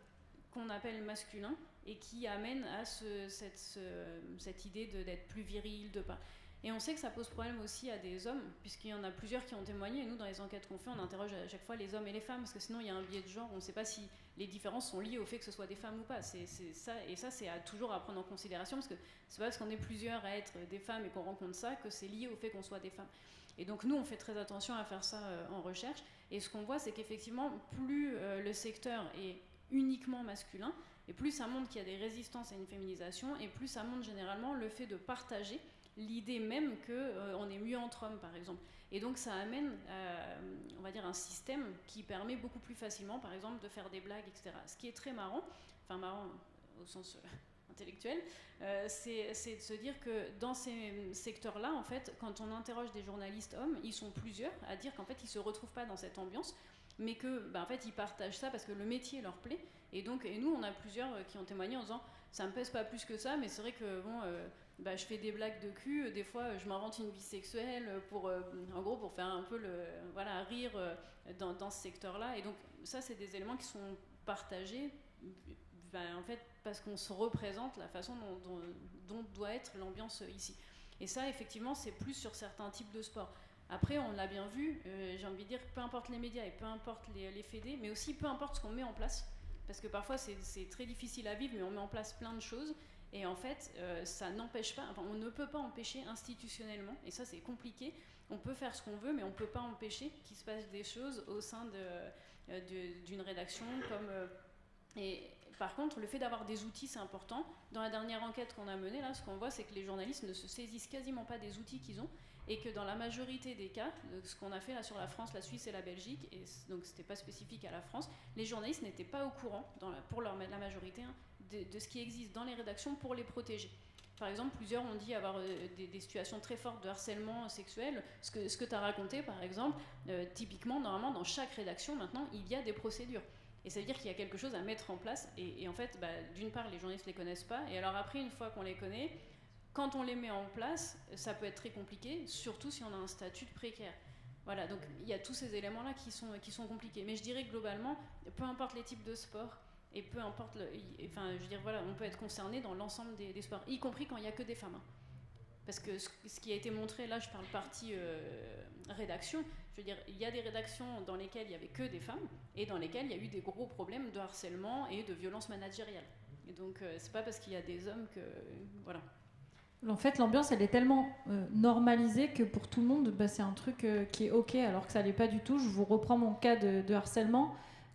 qu'on appelle masculins et qui amènent à cette idée d'être plus viril, de pas. Et on sait que ça pose problème aussi à des hommes, puisqu'il y en a plusieurs qui ont témoigné. Et nous, dans les enquêtes qu'on fait, on interroge à chaque fois les hommes et les femmes, parce que sinon, il y a un biais de genre. On ne sait pas si les différences sont liées au fait que ce soit des femmes ou pas. C'est ça, et ça, c'est toujours à prendre en considération, parce que c'est pas parce qu'on est plusieurs à être des femmes et qu'on rencontre ça que c'est lié au fait qu'on soit des femmes. Et donc, nous, on fait très attention à faire ça en recherche. Et ce qu'on voit, c'est qu'effectivement, plus le secteur est uniquement masculin, et plus ça montre qu'il y a des résistances à une féminisation, et plus ça montre généralement le fait de partager l'idée même qu'on est mieux entre hommes, par exemple. Et donc ça amène, on va dire, un système qui permet beaucoup plus facilement, par exemple, de faire des blagues, etc. Ce qui est très marrant, enfin marrant au sens intellectuelle, c'est de se dire que dans ces secteurs-là, en fait, quand on interroge des journalistes hommes, ils sont plusieurs à dire qu'en fait, ils ne se retrouvent pas dans cette ambiance, mais que, en fait, ils partagent ça parce que le métier leur plaît. Et nous, on a plusieurs qui ont témoigné en disant « ça me pèse pas plus que ça, mais c'est vrai que, je fais des blagues de cul, des fois, je m'invente une vie sexuelle en gros, pour faire un peu rire dans ce secteur-là. » Et donc, ça, c'est des éléments qui sont partagés, en fait, parce qu'on se représente la façon dont doit être l'ambiance ici. Et ça, effectivement, c'est plus sur certains types de sports. Après, on l'a bien vu, j'ai envie de dire, peu importe les médias et peu importe les fédés, mais aussi peu importe ce qu'on met en place, parce que parfois c'est très difficile à vivre, mais on met en place plein de choses, et en fait, ça n'empêche pas, on ne peut pas empêcher institutionnellement, et ça c'est compliqué, on peut faire ce qu'on veut, mais on ne peut pas empêcher qu'il se passe des choses au sein d'une rédaction, et par contre, le fait d'avoir des outils, c'est important. Dans la dernière enquête qu'on a menée, là, ce qu'on voit, c'est que les journalistes ne se saisissent quasiment pas des outils qu'ils ont, et que dans la majorité des cas, ce qu'on a fait là sur la France, la Suisse et la Belgique, et donc c'était pas spécifique à la France, les journalistes n'étaient pas au courant, pour la majorité, de ce qui existe dans les rédactions pour les protéger. Par exemple, plusieurs ont dit avoir des situations très fortes de harcèlement sexuel. Ce que tu as raconté, par exemple, typiquement, normalement, dans chaque rédaction, maintenant, il y a des procédures. Et ça veut dire qu'il y a quelque chose à mettre en place. Et en fait, d'une part, les journalistes ne les connaissent pas. Et alors après, une fois qu'on les connaît, quand on les met en place, ça peut être très compliqué, surtout si on a un statut de précaire. Voilà, donc il y a tous ces éléments-là qui sont compliqués. Mais je dirais globalement, peu importe les types de sports, et peu importe, on peut être concerné dans l'ensemble des sports, y compris quand il n'y a que des femmes. Parce que ce qui a été montré, là je parle partie rédaction, je veux dire, il y a des rédactions dans lesquelles il n'y avait que des femmes, et dans lesquelles il y a eu des gros problèmes de harcèlement et de violence managériale. Et donc c'est pas parce qu'il y a des hommes que... voilà. En fait, l'ambiance, elle est tellement normalisée que pour tout le monde, c'est un truc qui est OK, alors que ça l'est pas du tout. Je vous reprends mon cas de harcèlement.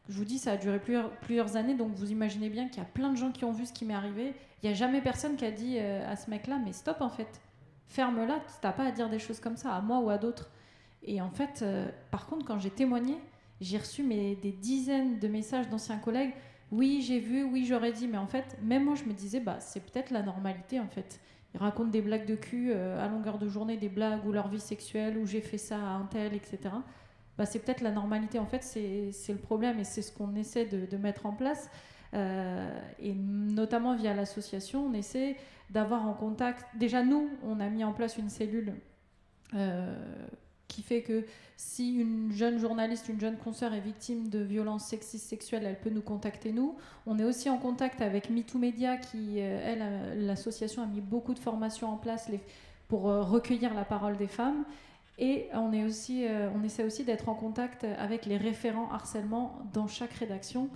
Je vous dis, ça a duré plusieurs années, donc vous imaginez bien qu'il y a plein de gens qui ont vu ce qui m'est arrivé. Il n'y a jamais personne qui a dit à ce mec-là, mais stop en fait, ferme-la, t'as pas à dire des choses comme ça, à moi ou à d'autres. Et en fait, par contre, quand j'ai témoigné, j'ai reçu des dizaines de messages d'anciens collègues. Oui, j'ai vu, oui, j'aurais dit, mais en fait, même moi, je me disais, c'est peut-être la normalité en fait. Ils racontent des blagues de cul à longueur de journée, des blagues ou leur vie sexuelle, ou j'ai fait ça à un tel, etc. C'est peut-être la normalité. En fait, c'est le problème et c'est ce qu'on essaie de mettre en place. Et notamment via l'association, on essaie d'avoir en contact... Déjà, nous, on a mis en place une cellule qui fait que si une jeune journaliste, une jeune consoeur est victime de violences sexistes sexuelles, elle peut nous contacter, nous. On est aussi en contact avec MeToo Media qui, l'association a mis beaucoup de formations en place pour recueillir la parole des femmes. Et on essaie aussi d'être en contact avec les référents harcèlement dans chaque rédaction.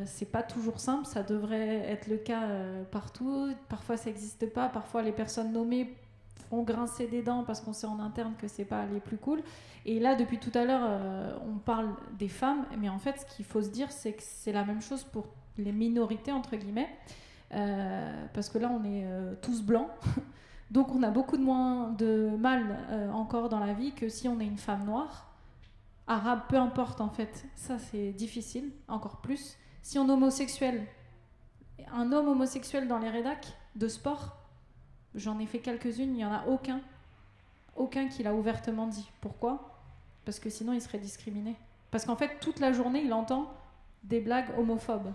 C'est pas toujours simple, ça devrait être le cas partout. Parfois ça n'existe pas, parfois les personnes nommées font grincer des dents parce qu'on sait en interne que c'est pas les plus cool. Et là, depuis tout à l'heure, on parle des femmes, mais en fait, ce qu'il faut se dire, c'est que c'est la même chose pour les minorités, entre guillemets, parce que là, on est tous blancs. Donc on a beaucoup moins de mal encore dans la vie que si on est une femme noire, arabe, peu importe en fait. Ça c'est difficile, encore plus. Si on est homosexuel, un homme homosexuel dans les rédacs de sport, j'en ai fait quelques-unes, il n'y en a aucun qui l'a ouvertement dit. Pourquoi ? Parce que sinon il serait discriminé. Parce qu'en fait toute la journée il entend des blagues homophobes.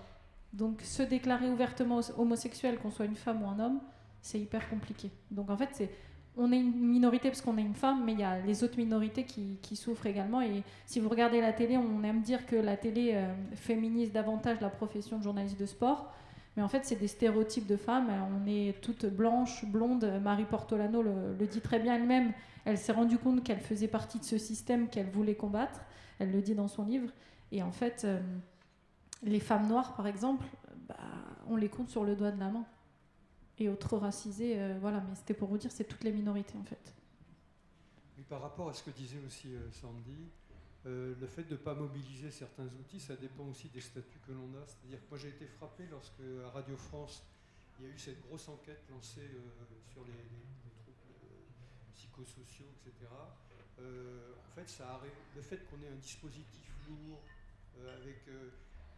Donc se déclarer ouvertement homosexuel, qu'on soit une femme ou un homme, c'est hyper compliqué. Donc en fait, on est une minorité parce qu'on est une femme, mais il y a les autres minorités qui souffrent également. Et si vous regardez la télé, on aime dire que la télé féminise davantage la profession de journaliste de sport. Mais en fait, c'est des stéréotypes de femmes. On est toutes blanches, blondes. Marie Portolano le dit très bien elle-même. Elle s'est rendue compte qu'elle faisait partie de ce système qu'elle voulait combattre. Elle le dit dans son livre. Et en fait, les femmes noires, par exemple, on les compte sur le doigt de la main. Et autres racisés, voilà, mais c'était pour vous dire, c'est toutes les minorités en fait. Et par rapport à ce que disait aussi Sandy, le fait de ne pas mobiliser certains outils, ça dépend aussi des statuts que l'on a. C'est-à-dire que moi j'ai été frappé lorsque à Radio France, il y a eu cette grosse enquête lancée sur les troubles psychosociaux, etc. En fait, le fait qu'on ait un dispositif lourd avec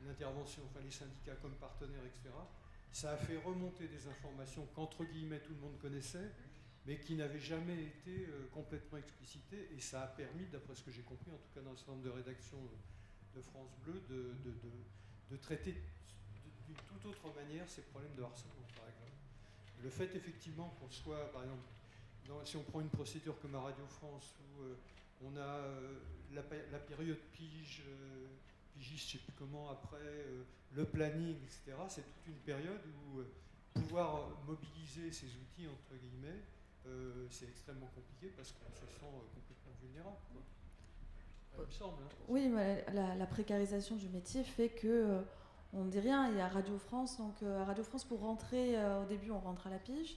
l'intervention, enfin les syndicats comme partenaires, etc., ça a fait remonter des informations qu'entre guillemets tout le monde connaissait, mais qui n'avaient jamais été complètement explicitées, et ça a permis, d'après ce que j'ai compris, en tout cas dans le certain nombre de rédactions de France Bleu, de traiter d'une toute autre manière ces problèmes de harcèlement, par exemple. Le fait effectivement qu'on soit, par exemple, si on prend une procédure comme à Radio France, où on a la période pigiste, je ne sais plus comment, après le planning, etc., c'est toute une période où pouvoir mobiliser ces outils, entre guillemets, c'est extrêmement compliqué parce qu'on se sent complètement vulnérable, quoi. Il me semble. Hein. Oui, la précarisation du métier fait que on ne dit rien. Il y a Radio France, donc à Radio France pour rentrer, au début on rentre à la pige.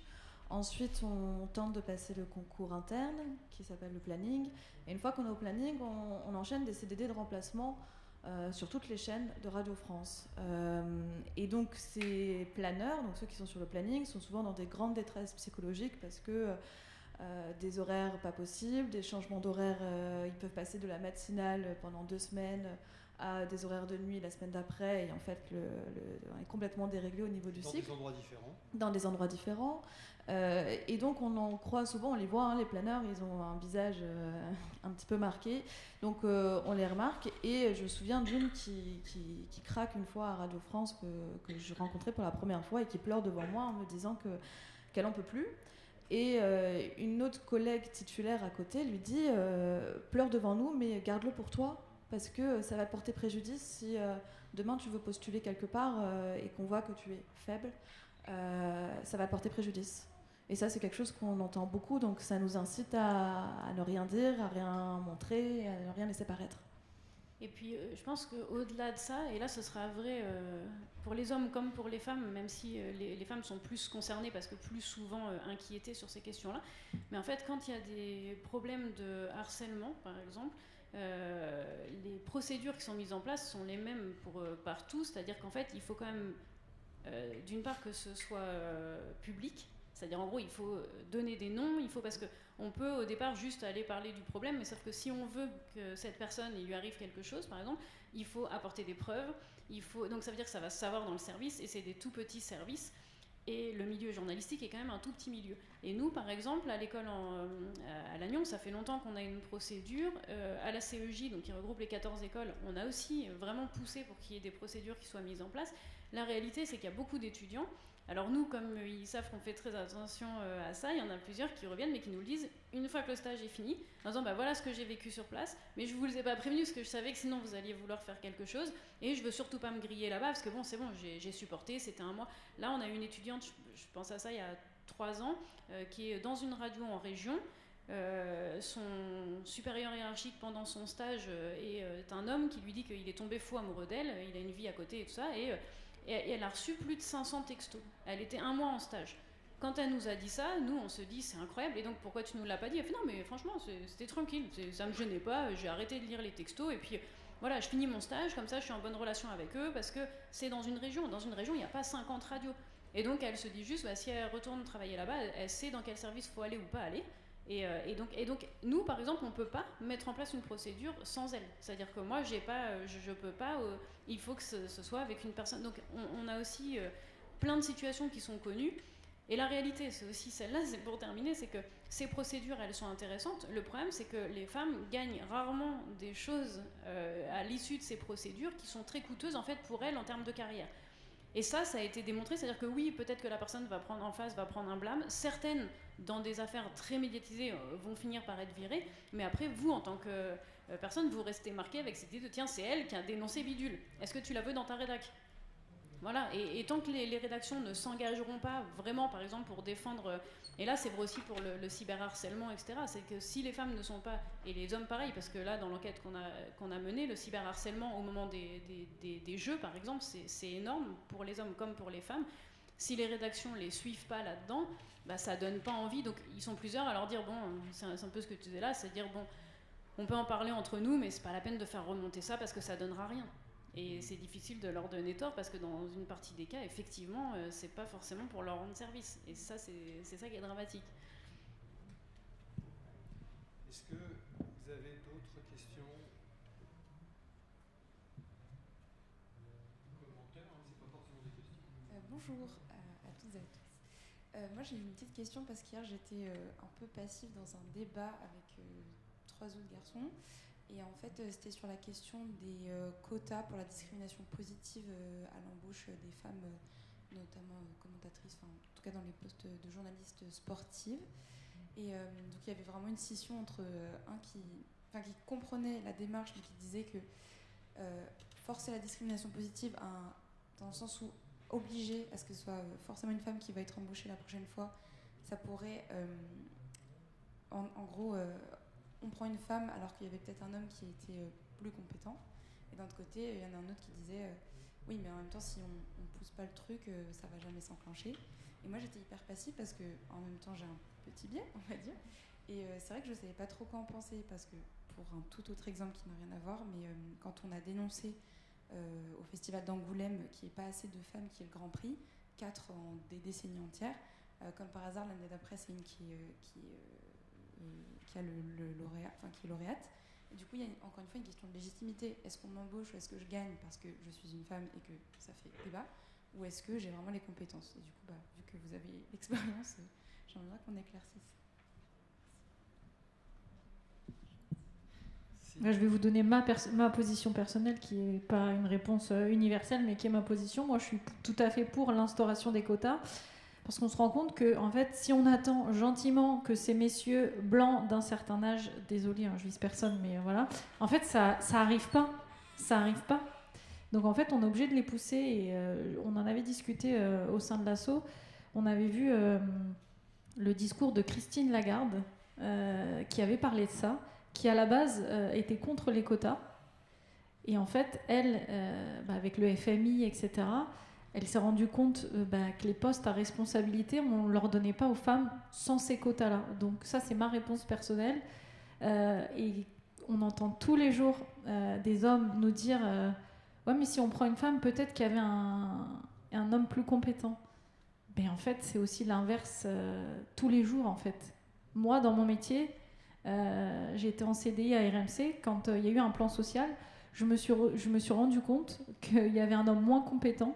Ensuite, on tente de passer le concours interne qui s'appelle le planning. Et une fois qu'on est au planning, on enchaîne des CDD de remplacement sur toutes les chaînes de Radio France. Et donc ces planeurs, donc ceux qui sont sur le planning, sont souvent dans des grandes détresses psychologiques parce que des horaires pas possibles, des changements d'horaire, ils peuvent passer de la matinale pendant 2 semaines à des horaires de nuit la semaine d'après, et en fait on est complètement déréglé au niveau du cycle. Dans des endroits différents. Dans des endroits différents. Et donc on en croit souvent, on les voit, hein, les planeurs, ils ont un visage un petit peu marqué, donc on les remarque. Et je me souviens d'une qui craque une fois à Radio France que je rencontrais pour la première fois et qui pleure devant moi en me disant qu'elle en peut plus. Et une autre collègue titulaire à côté lui dit pleure devant nous, mais garde-le pour toi, parce que ça va te porter préjudice si demain tu veux postuler quelque part et qu'on voit que tu es faible, ça va te porter préjudice. Et ça, c'est quelque chose qu'on entend beaucoup, donc ça nous incite à ne rien dire, à rien montrer, à ne rien laisser paraître. Et puis, je pense qu'au-delà de ça, et là, ce sera vrai pour les hommes comme pour les femmes, même si les femmes sont plus concernées parce que plus souvent inquiétées sur ces questions-là. Mais en fait, quand il y a des problèmes de harcèlement, par exemple, les procédures qui sont mises en place sont les mêmes partout. C'est-à-dire qu'en fait, il faut quand même, d'une part, que ce soit public. C'est-à-dire, en gros, il faut donner des noms, parce qu'on peut au départ juste aller parler du problème, mais sauf que si on veut que cette personne, il lui arrive quelque chose, par exemple, il faut apporter des preuves, donc ça veut dire que ça va se savoir dans le service, et c'est des tout petits services, et le milieu journalistique est quand même un tout petit milieu. Et nous, par exemple, à l'école à Lannion, ça fait longtemps qu'on a une procédure, à la CEJ, donc qui regroupe les 14 écoles, on a aussi vraiment poussé pour qu'il y ait des procédures qui soient mises en place. La réalité, c'est qu'il y a beaucoup d'étudiants. Alors nous, comme ils savent qu'on fait très attention à ça, il y en a plusieurs qui reviennent mais qui nous le disent une fois que le stage est fini, en disant voilà ce que j'ai vécu sur place, mais je vous les ai pas prévenus parce que je savais que sinon vous alliez vouloir faire quelque chose, et je veux surtout pas me griller là-bas parce que bon, c'est bon, j'ai supporté, c'était un mois. Là, on a une étudiante, je pense à ça il y a 3 ans, qui est dans une radio en région. Son supérieur hiérarchique pendant son stage est un homme qui lui dit qu'il est tombé fou amoureux d'elle, il a une vie à côté et tout ça, et elle a reçu plus de 500 textos. Elle était 1 mois en stage. Quand elle nous a dit ça, nous on se dit c'est incroyable, et donc pourquoi tu nous l'as pas dit? Elle fait non mais franchement c'était tranquille, ça me gênait pas, j'ai arrêté de lire les textos, et puis voilà, je finis mon stage, comme ça je suis en bonne relation avec eux, parce que c'est dans une région il n'y a pas 50 radios. Et donc elle se dit juste, si elle retourne travailler là-bas, elle sait dans quel service il faut aller ou pas aller. Et donc nous, par exemple, on ne peut pas mettre en place une procédure sans elle. C'est-à-dire que moi, je peux pas, il faut que ce soit avec une personne. Donc on a aussi plein de situations qui sont connues. Et la réalité, c'est aussi celle-là, c'est pour terminer, c'est que ces procédures, elles sont intéressantes. Le problème, c'est que les femmes gagnent rarement des choses à l'issue de ces procédures qui sont très coûteuses, en fait, pour elles en termes de carrière. Et ça a été démontré, c'est-à-dire que oui, peut-être que la personne va prendre un blâme. Certaines, dans des affaires très médiatisées, vont finir par être virées, mais après, vous, en tant que personne, vous restez marqué avec cette idée de tiens, c'est elle qui a dénoncé bidule. Est-ce que tu la veux dans ta rédac? Voilà, et tant que les rédactions ne s'engageront pas vraiment, par exemple, pour défendre... Et là, c'est vrai aussi pour le cyberharcèlement, etc. C'est que si les femmes ne sont pas... Et les hommes, pareil, parce que là, dans l'enquête qu'on a menée, le cyberharcèlement au moment des jeux, par exemple, c'est énorme pour les hommes comme pour les femmes. Si les rédactions ne les suivent pas là-dedans, ça ne donne pas envie. Donc, ils sont plusieurs à leur dire, bon, c'est un peu ce que tu disais là, c'est dire, bon, on peut en parler entre nous, mais c'est pas la peine de faire remonter ça parce que ça donnera rien. Et c'est difficile de leur donner tort parce que dans une partie des cas, effectivement, c'est pas forcément pour leur rendre service. Et ça, c'est ça qui est dramatique. Est-ce que vous avez d'autres questions? Bonjour, Moi j'ai une petite question parce qu'hier j'étais un peu passive dans un débat avec 3 autres garçons et en fait c'était sur la question des quotas pour la discrimination positive à l'embauche des femmes, notamment commentatrices, en tout cas dans les postes de journalistes sportives. Et donc il y avait vraiment une scission entre un qui comprenait la démarche mais qui disait que forcer la discrimination positive dans le sens où obliger à ce que ce soit forcément une femme qui va être embauchée la prochaine fois, ça pourrait en gros on prend une femme alors qu'il y avait peut-être un homme qui était plus compétent, et d'un autre côté il y en a un autre qui disait oui mais en même temps si on pousse pas le truc ça va jamais s'enclencher. Et moi j'étais hyper passive parce que en même temps j'ai un petit biais on va dire, et c'est vrai que je savais pas trop quoi en penser parce que pour un tout autre exemple qui n'a rien à voir, mais quand on a dénoncé au festival d'Angoulême qu'il n'y ait pas assez de femmes qui aient le Grand Prix, 4 en des décennies entières, comme par hasard l'année d'après c'est une qui a le lauréat, enfin qui est lauréate. Et du coup il y a encore une fois une question de légitimité. Est-ce qu'on m'embauche ou est-ce que je gagne parce que je suis une femme et que ça fait débat, ou est-ce que j'ai vraiment les compétences? Et du coup vu que vous avez l'expérience, j'aimerais qu'on éclaircisse. Je vais vous donner ma position personnelle, qui n'est pas une réponse universelle, mais qui est ma position. Moi, je suis tout à fait pour l'instauration des quotas, parce qu'on se rend compte que, en fait, si on attend gentiment que ces messieurs blancs d'un certain âge, désolé, je vise personne, mais voilà, en fait, ça arrive pas. Ça arrive pas. Donc, en fait, on est obligé de les pousser, et on en avait discuté au sein de l'asso. On avait vu le discours de Christine Lagarde, qui avait parlé de ça, qui à la base était contre les quotas, et en fait elle, avec le FMI etc., elle s'est rendue compte que les postes à responsabilité on ne leur donnait pas aux femmes sans ces quotas là. Donc ça c'est ma réponse personnelle, et on entend tous les jours des hommes nous dire ouais mais si on prend une femme peut-être qu'il y avait un homme plus compétent. Mais en fait c'est aussi l'inverse tous les jours en fait. Moi dans mon métier j'ai été en CDI à RMC. Quand il y a eu un plan social, je me suis rendu compte qu'il y avait un homme moins compétent,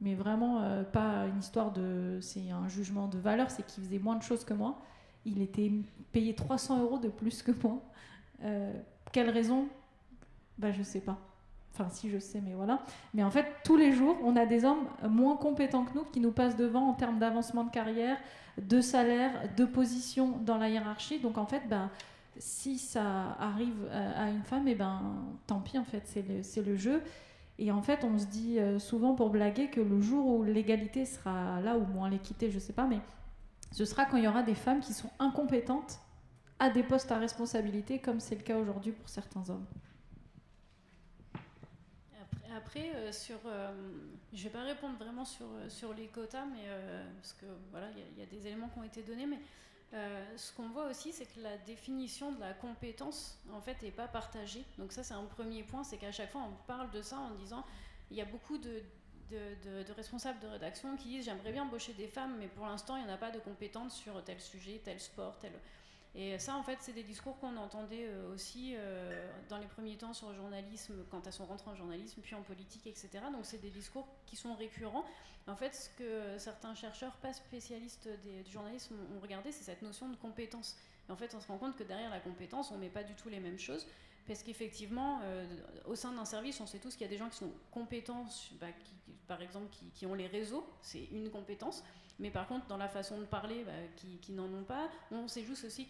mais vraiment pas une histoire c'est un jugement de valeur, c'est qu'il faisait moins de choses que moi. Il était payé 300 € de plus que moi. Quelle raison? Je sais pas. Enfin, si je sais, mais voilà. Mais en fait, tous les jours, on a des hommes moins compétents que nous qui nous passent devant en termes d'avancement de carrière, de salaire, de position dans la hiérarchie. Donc en fait, si ça arrive à une femme, tant pis en fait, c'est le jeu. Et en fait, on se dit souvent pour blaguer que le jour où l'égalité sera là, ou moins l'équité, je sais pas, mais ce sera quand il y aura des femmes qui sont incompétentes à des postes à responsabilité, comme c'est le cas aujourd'hui pour certains hommes. Après, je ne vais pas répondre vraiment sur les quotas, mais parce que voilà, il y a des éléments qui ont été donnés, mais ce qu'on voit aussi, c'est que la définition de la compétence, en fait, n'est pas partagée. Donc ça, c'est un premier point, c'est qu'à chaque fois, on parle de ça en disant, il y a beaucoup de responsables de rédaction qui disent, j'aimerais bien embaucher des femmes, mais pour l'instant, il n'y en a pas de compétences sur tel sujet, tel sport, tel... Et ça, en fait, c'est des discours qu'on entendait aussi dans les premiers temps sur le journalisme, quand elles sont rentrées en journalisme, puis en politique, etc. Donc, c'est des discours qui sont récurrents. En fait, ce que certains chercheurs, pas spécialistes du journalisme, ont regardé, c'est cette notion de compétence. Et en fait, on se rend compte que derrière la compétence, on ne met pas du tout les mêmes choses. Parce qu'effectivement, au sein d'un service, on sait tous qu'il y a des gens qui sont compétents, par exemple, qui ont les réseaux, c'est une compétence. Mais par contre, dans la façon de parler, qui n'en ont pas, on sait juste aussi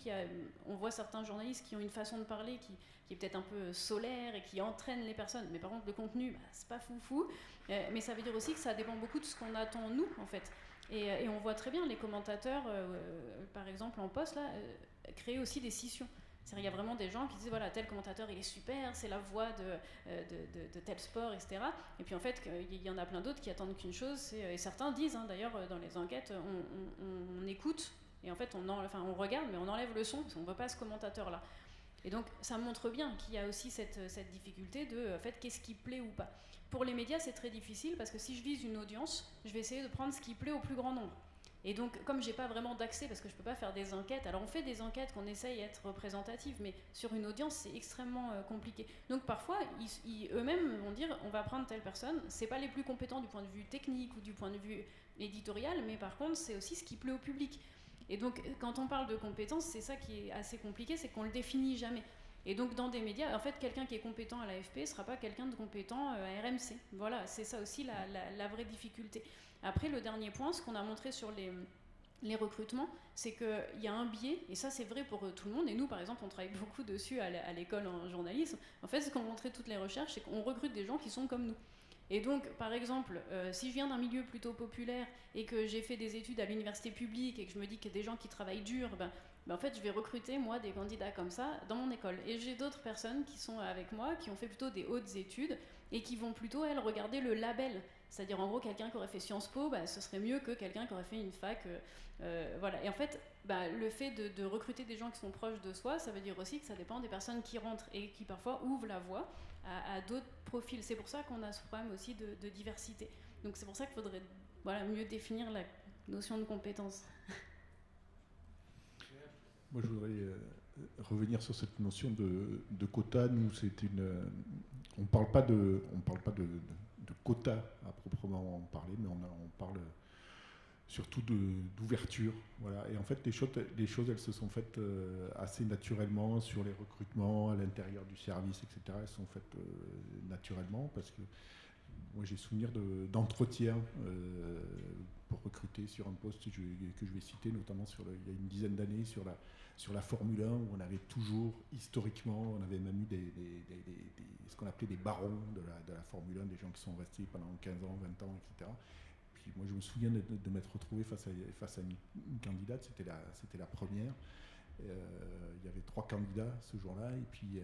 on voit certains journalistes qui ont une façon de parler qui est peut-être un peu solaire et qui entraîne les personnes. Mais par contre, le contenu, c'est pas foufou. Mais ça veut dire aussi que ça dépend beaucoup de ce qu'on attend, nous, en fait. Et on voit très bien les commentateurs, par exemple, en poste, là, créer aussi des scissions. Il y a vraiment des gens qui disent voilà, tel commentateur il est super, c'est la voix de tel sport, etc. Et puis en fait, il y en a plein d'autres qui attendent qu'une chose, et certains disent, d'ailleurs dans les enquêtes, on écoute, et en fait on regarde, mais on enlève le son, parce qu'on ne veut pas ce commentateur-là. Et donc ça montre bien qu'il y a aussi cette difficulté de en fait, qu'est-ce qui plaît ou pas. Pour les médias, c'est très difficile, parce que si je vise une audience, je vais essayer de prendre ce qui plaît au plus grand nombre. Et donc, comme j'ai pas vraiment d'accès, parce que je peux pas faire des enquêtes, alors on fait des enquêtes qu'on essaye d'être représentatives, mais sur une audience, c'est extrêmement compliqué. Donc parfois, eux-mêmes vont dire, on va prendre telle personne, c'est pas les plus compétents du point de vue technique ou du point de vue éditorial, mais par contre, c'est aussi ce qui plaît au public. Et donc, quand on parle de compétences, c'est ça qui est assez compliqué, c'est qu'on le définit jamais. Et donc, dans des médias, en fait, quelqu'un qui est compétent à l'AFP ne sera pas quelqu'un de compétent à RMC. Voilà, c'est ça aussi la vraie difficulté. Après, le dernier point, ce qu'on a montré sur les recrutements, c'est qu'il y a un biais, et ça c'est vrai pour tout le monde, et nous par exemple on travaille beaucoup dessus à l'école en journalisme. En fait, ce qu'ont montré toutes les recherches, c'est qu'on recrute des gens qui sont comme nous. Et donc, par exemple, si je viens d'un milieu plutôt populaire et que j'ai fait des études à l'université publique et que je me dis qu'il y a des gens qui travaillent dur, en fait, je vais recruter, moi, des candidats comme ça dans mon école. Et j'ai d'autres personnes qui sont avec moi, qui ont fait plutôt des hautes études et qui vont plutôt, elles, regarder le label. C'est-à-dire, en gros, quelqu'un qui aurait fait Sciences Po, ce serait mieux que quelqu'un qui aurait fait une fac. Voilà. Et en fait, le fait de recruter des gens qui sont proches de soi, ça veut dire aussi que ça dépend des personnes qui rentrent et qui parfois ouvrent la voie à d'autres profils. C'est pour ça qu'on a ce problème aussi de diversité. Donc c'est pour ça qu'il faudrait mieux définir la notion de compétence. Moi, je voudrais revenir sur cette notion de quota. Nous, on ne parle pas de quota à proprement parler, mais on parle surtout d'ouverture. Voilà. Et en fait, les choses, elles se sont faites assez naturellement sur les recrutements à l'intérieur du service, etc. Elles sont faites naturellement parce que moi, j'ai souvenir d'entretiens pour recruter sur un poste que je vais citer, notamment il y a une dizaine d'années sur la Formule 1, où on avait toujours, historiquement, on avait même eu ce qu'on appelait des barons de la Formule 1, des gens qui sont restés pendant 15 ans, 20 ans, etc. Puis moi, je me souviens de m'être retrouvé face à une candidate, c'était la première. Il y avait 3 candidats ce jour-là, et puis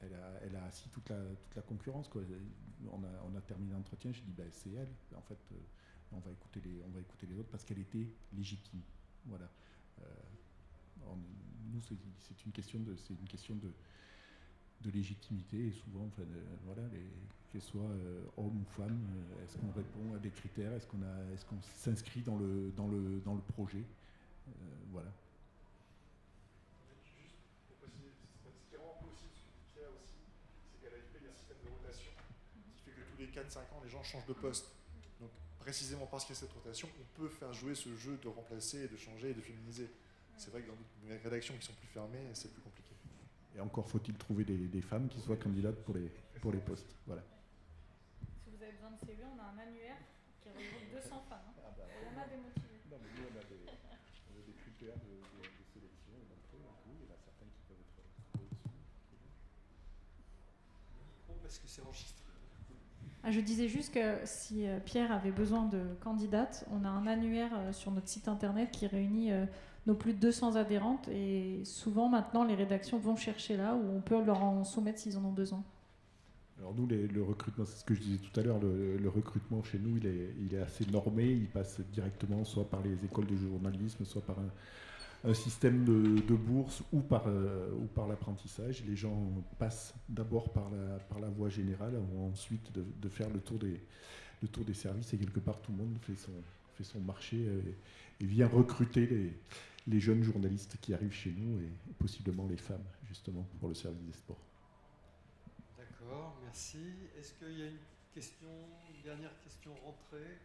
elle a assis toute la concurrence, quoi. On a terminé l'entretien, j'ai dit c'est elle. En fait, on va écouter les autres parce qu'elle était légitime. Voilà. Nous, c'est une question de légitimité, et souvent, voilà, qu'elles soient hommes ou femmes, est-ce qu'on répond à des critères, est-ce qu'on s'inscrit dans le projet, voilà. Tous les 4-5 ans, les gens changent de poste. Donc, précisément parce qu'il y a cette rotation, on peut faire jouer ce jeu de remplacer, de changer et de féminiser. C'est vrai que dans des rédactions qui sont plus fermées, c'est plus compliqué. Et encore faut-il trouver des femmes qui soient candidates pour les postes. Voilà. Si vous avez besoin de CV, on a un annuaire qui regroupe 200 femmes. Il y en a des motivés. Non, mais nous, on a des critères de sélection et d'entrée. Il y en a certains qui peuvent être au-dessus. Parce que c'est enregistré. Je disais juste que si Pierre avait besoin de candidates, on a un annuaire sur notre site internet qui réunit nos plus de 200 adhérentes, et souvent maintenant les rédactions vont chercher là où on peut leur en soumettre s'ils en ont besoin. Alors nous, le recrutement, c'est ce que je disais tout à l'heure, le recrutement chez nous, il est assez normé, il passe directement soit par les écoles de journalisme, soit par un système de bourse ou par l'apprentissage. Les gens passent d'abord par la voie générale, avant ensuite de faire le tour des services, et quelque part tout le monde fait son marché et vient recruter les jeunes journalistes qui arrivent chez nous, et possiblement les femmes, justement, pour le service des sports. D'accord, merci. Est-ce qu'il y a une dernière question rentrée?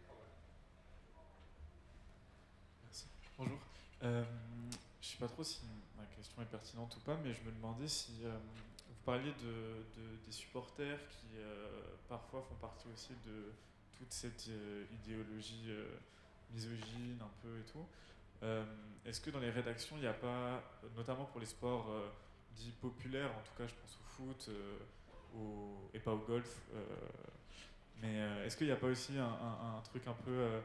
Merci. Bonjour. Je ne sais pas trop si ma question est pertinente ou pas, mais je me demandais si vous parliez des supporters qui parfois font partie aussi de toute cette idéologie misogyne un peu et tout. Est-ce que dans les rédactions, il n'y a pas, notamment pour les sports dits populaires, en tout cas je pense au foot et pas au golf, mais est-ce qu'il n'y a pas aussi un truc un peu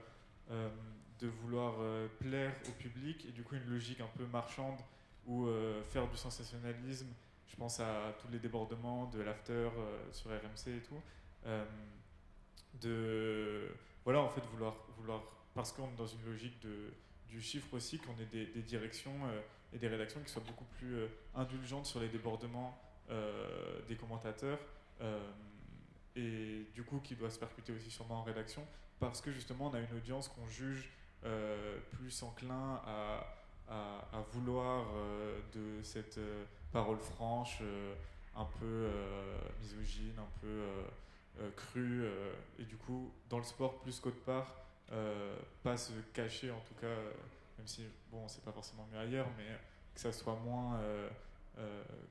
de vouloir plaire au public, et du coup une logique un peu marchande, ou faire du sensationnalisme? Je pense à tous les débordements de l'after sur RMC et tout, voilà, en fait vouloir parce qu'on est dans une logique du chiffre aussi, qu'on ait des directions et des rédactions qui soient beaucoup plus indulgentes sur les débordements des commentateurs, et du coup qui doit se percuter aussi sûrement en rédaction, parce que justement on a une audience qu'on juge plus enclin à vouloir de cette parole franche, un peu misogyne, un peu crue, et du coup dans le sport plus qu'autre part, pas se cacher, en tout cas, même si bon, c'est pas forcément mieux ailleurs, mais que ça soit moins, que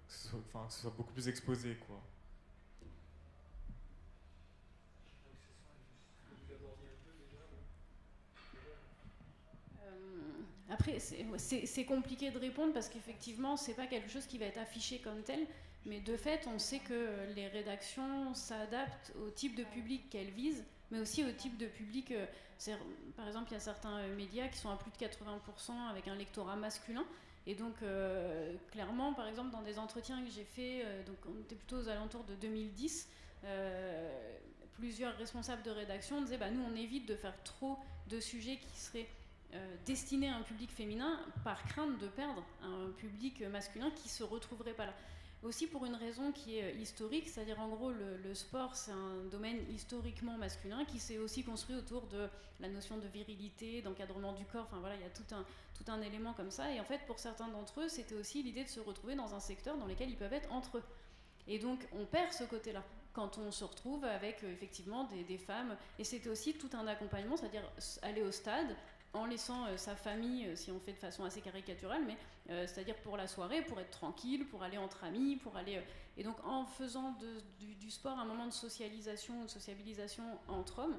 ce soit beaucoup plus exposé, quoi. Après, c'est compliqué de répondre parce qu'effectivement, c'est pas quelque chose qui va être affiché comme tel, mais de fait, on sait que les rédactions s'adaptent au type de public qu'elles visent, mais aussi au type de public. Par exemple, il y a certains médias qui sont à plus de 80% avec un lectorat masculin. Et donc, clairement, par exemple, dans des entretiens que j'ai faits, donc on était plutôt aux alentours de 2010, plusieurs responsables de rédaction disaient nous, on évite de faire trop de sujets qui seraient destinés à un public féminin par crainte de perdre un public masculin qui ne se retrouverait pas là. Aussi pour une raison qui est historique, c'est-à-dire en gros le sport c'est un domaine historiquement masculin qui s'est aussi construit autour de la notion de virilité, d'encadrement du corps, enfin voilà, il y a tout un élément comme ça, et en fait pour certains d'entre eux c'était aussi l'idée de se retrouver dans un secteur dans lequel ils peuvent être entre eux. Et donc on perd ce côté-là quand on se retrouve avec effectivement des femmes, et c'était aussi tout un accompagnement, c'est-à-dire aller au stade, en laissant sa famille, si on fait de façon assez caricaturale, mais c'est-à-dire pour la soirée, pour être tranquille, pour aller entre amis, pour aller... et donc en faisant du sport un moment de socialisation, de sociabilisation entre hommes,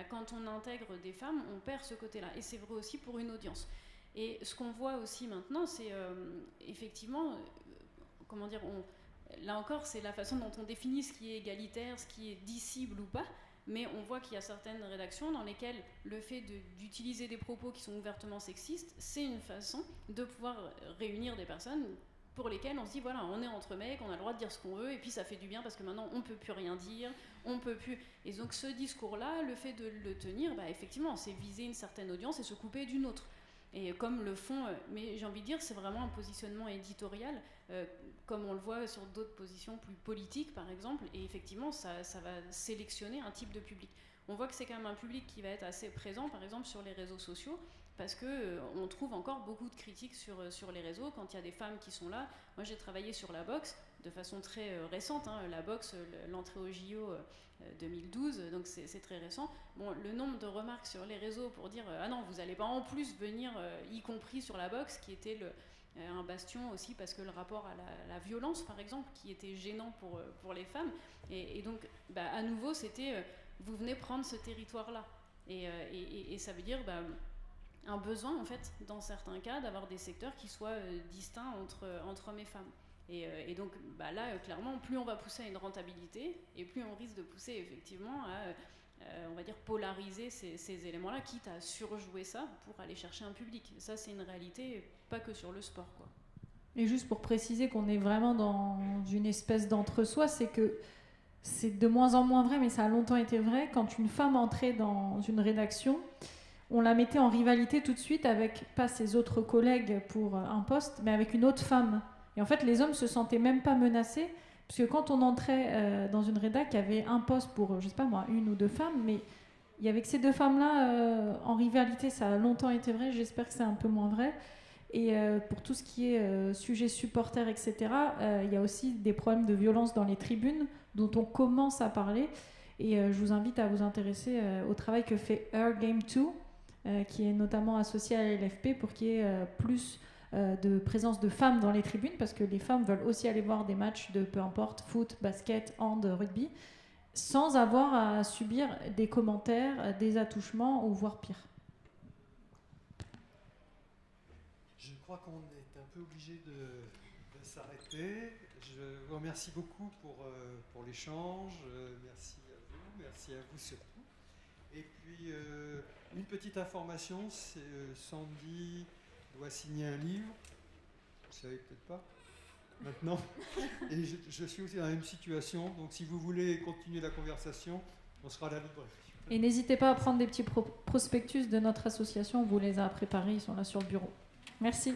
quand on intègre des femmes, on perd ce côté-là. Et c'est vrai aussi pour une audience. Et ce qu'on voit aussi maintenant, c'est effectivement, comment dire, là encore, c'est la façon dont on définit ce qui est égalitaire, ce qui est dissible ou pas. Mais on voit qu'il y a certaines rédactions dans lesquelles le fait d'utiliser des propos qui sont ouvertement sexistes, c'est une façon de pouvoir réunir des personnes pour lesquelles on se dit voilà, on est entre mecs, on a le droit de dire ce qu'on veut, et puis ça fait du bien parce que maintenant on peut plus rien dire, on peut plus... Et donc ce discours-là, le fait de le tenir, effectivement, c'est viser une certaine audience et se couper d'une autre. Et comme le font, mais j'ai envie de dire, c'est vraiment un positionnement éditorial, comme on le voit sur d'autres positions plus politiques, par exemple, et effectivement, ça va sélectionner un type de public. On voit que c'est quand même un public qui va être assez présent, par exemple, sur les réseaux sociaux, parce qu'on trouve encore beaucoup de critiques sur les réseaux, quand il y a des femmes qui sont là. Moi, j'ai travaillé sur la boxe, de façon très récente, la boxe, l'entrée au JO 2012, donc c'est très récent. Bon, le nombre de remarques sur les réseaux pour dire ah non, vous n'allez pas en plus venir, y compris sur la boxe, qui était un bastion aussi, parce que le rapport à la violence, par exemple, qui était gênant pour les femmes. Et donc, à nouveau, c'était vous venez prendre ce territoire-là. Et ça veut dire un besoin, en fait, dans certains cas, d'avoir des secteurs qui soient distincts entre hommes et femmes. Et donc là, clairement, plus on va pousser à une rentabilité, et plus on risque de pousser effectivement à, on va dire, polariser ces éléments-là, quitte à surjouer ça pour aller chercher un public. Ça, c'est une réalité, pas que sur le sport, quoi. Et juste pour préciser qu'on est vraiment dans une espèce d'entre-soi, c'est que c'est de moins en moins vrai, mais ça a longtemps été vrai. Quand une femme entrait dans une rédaction, on la mettait en rivalité tout de suite avec, pas ses autres collègues pour un poste, mais avec une autre femme. Et en fait, les hommes se sentaient même pas menacés, parce que quand on entrait dans une rédac, il y avait un poste pour, je sais pas moi, une ou deux femmes, mais il y avait que ces deux femmes-là en rivalité. Ça a longtemps été vrai, j'espère que c'est un peu moins vrai. Et pour tout ce qui est sujet supporters, etc., il y a aussi des problèmes de violence dans les tribunes, dont on commence à parler. Et je vous invite à vous intéresser au travail que fait Her Game 2, qui est notamment associé à l'LFP, pour qu'il y ait plus de présence de femmes dans les tribunes, parce que les femmes veulent aussi aller voir des matchs de peu importe, foot, basket, hand, rugby, sans avoir à subir des commentaires, des attouchements ou voire pire. Je crois qu'on est un peu obligé de s'arrêter. Je vous remercie beaucoup pour l'échange. Merci à vous surtout. Et puis une petite information, c'est Sandy doit signer un livre, vous ne savez peut-être pas maintenant, et je suis aussi dans la même situation, donc si vous voulez continuer la conversation, on sera à la librairie. Et n'hésitez pas à prendre des petits prospectus de notre association, on vous les a préparés, ils sont là sur le bureau. Merci.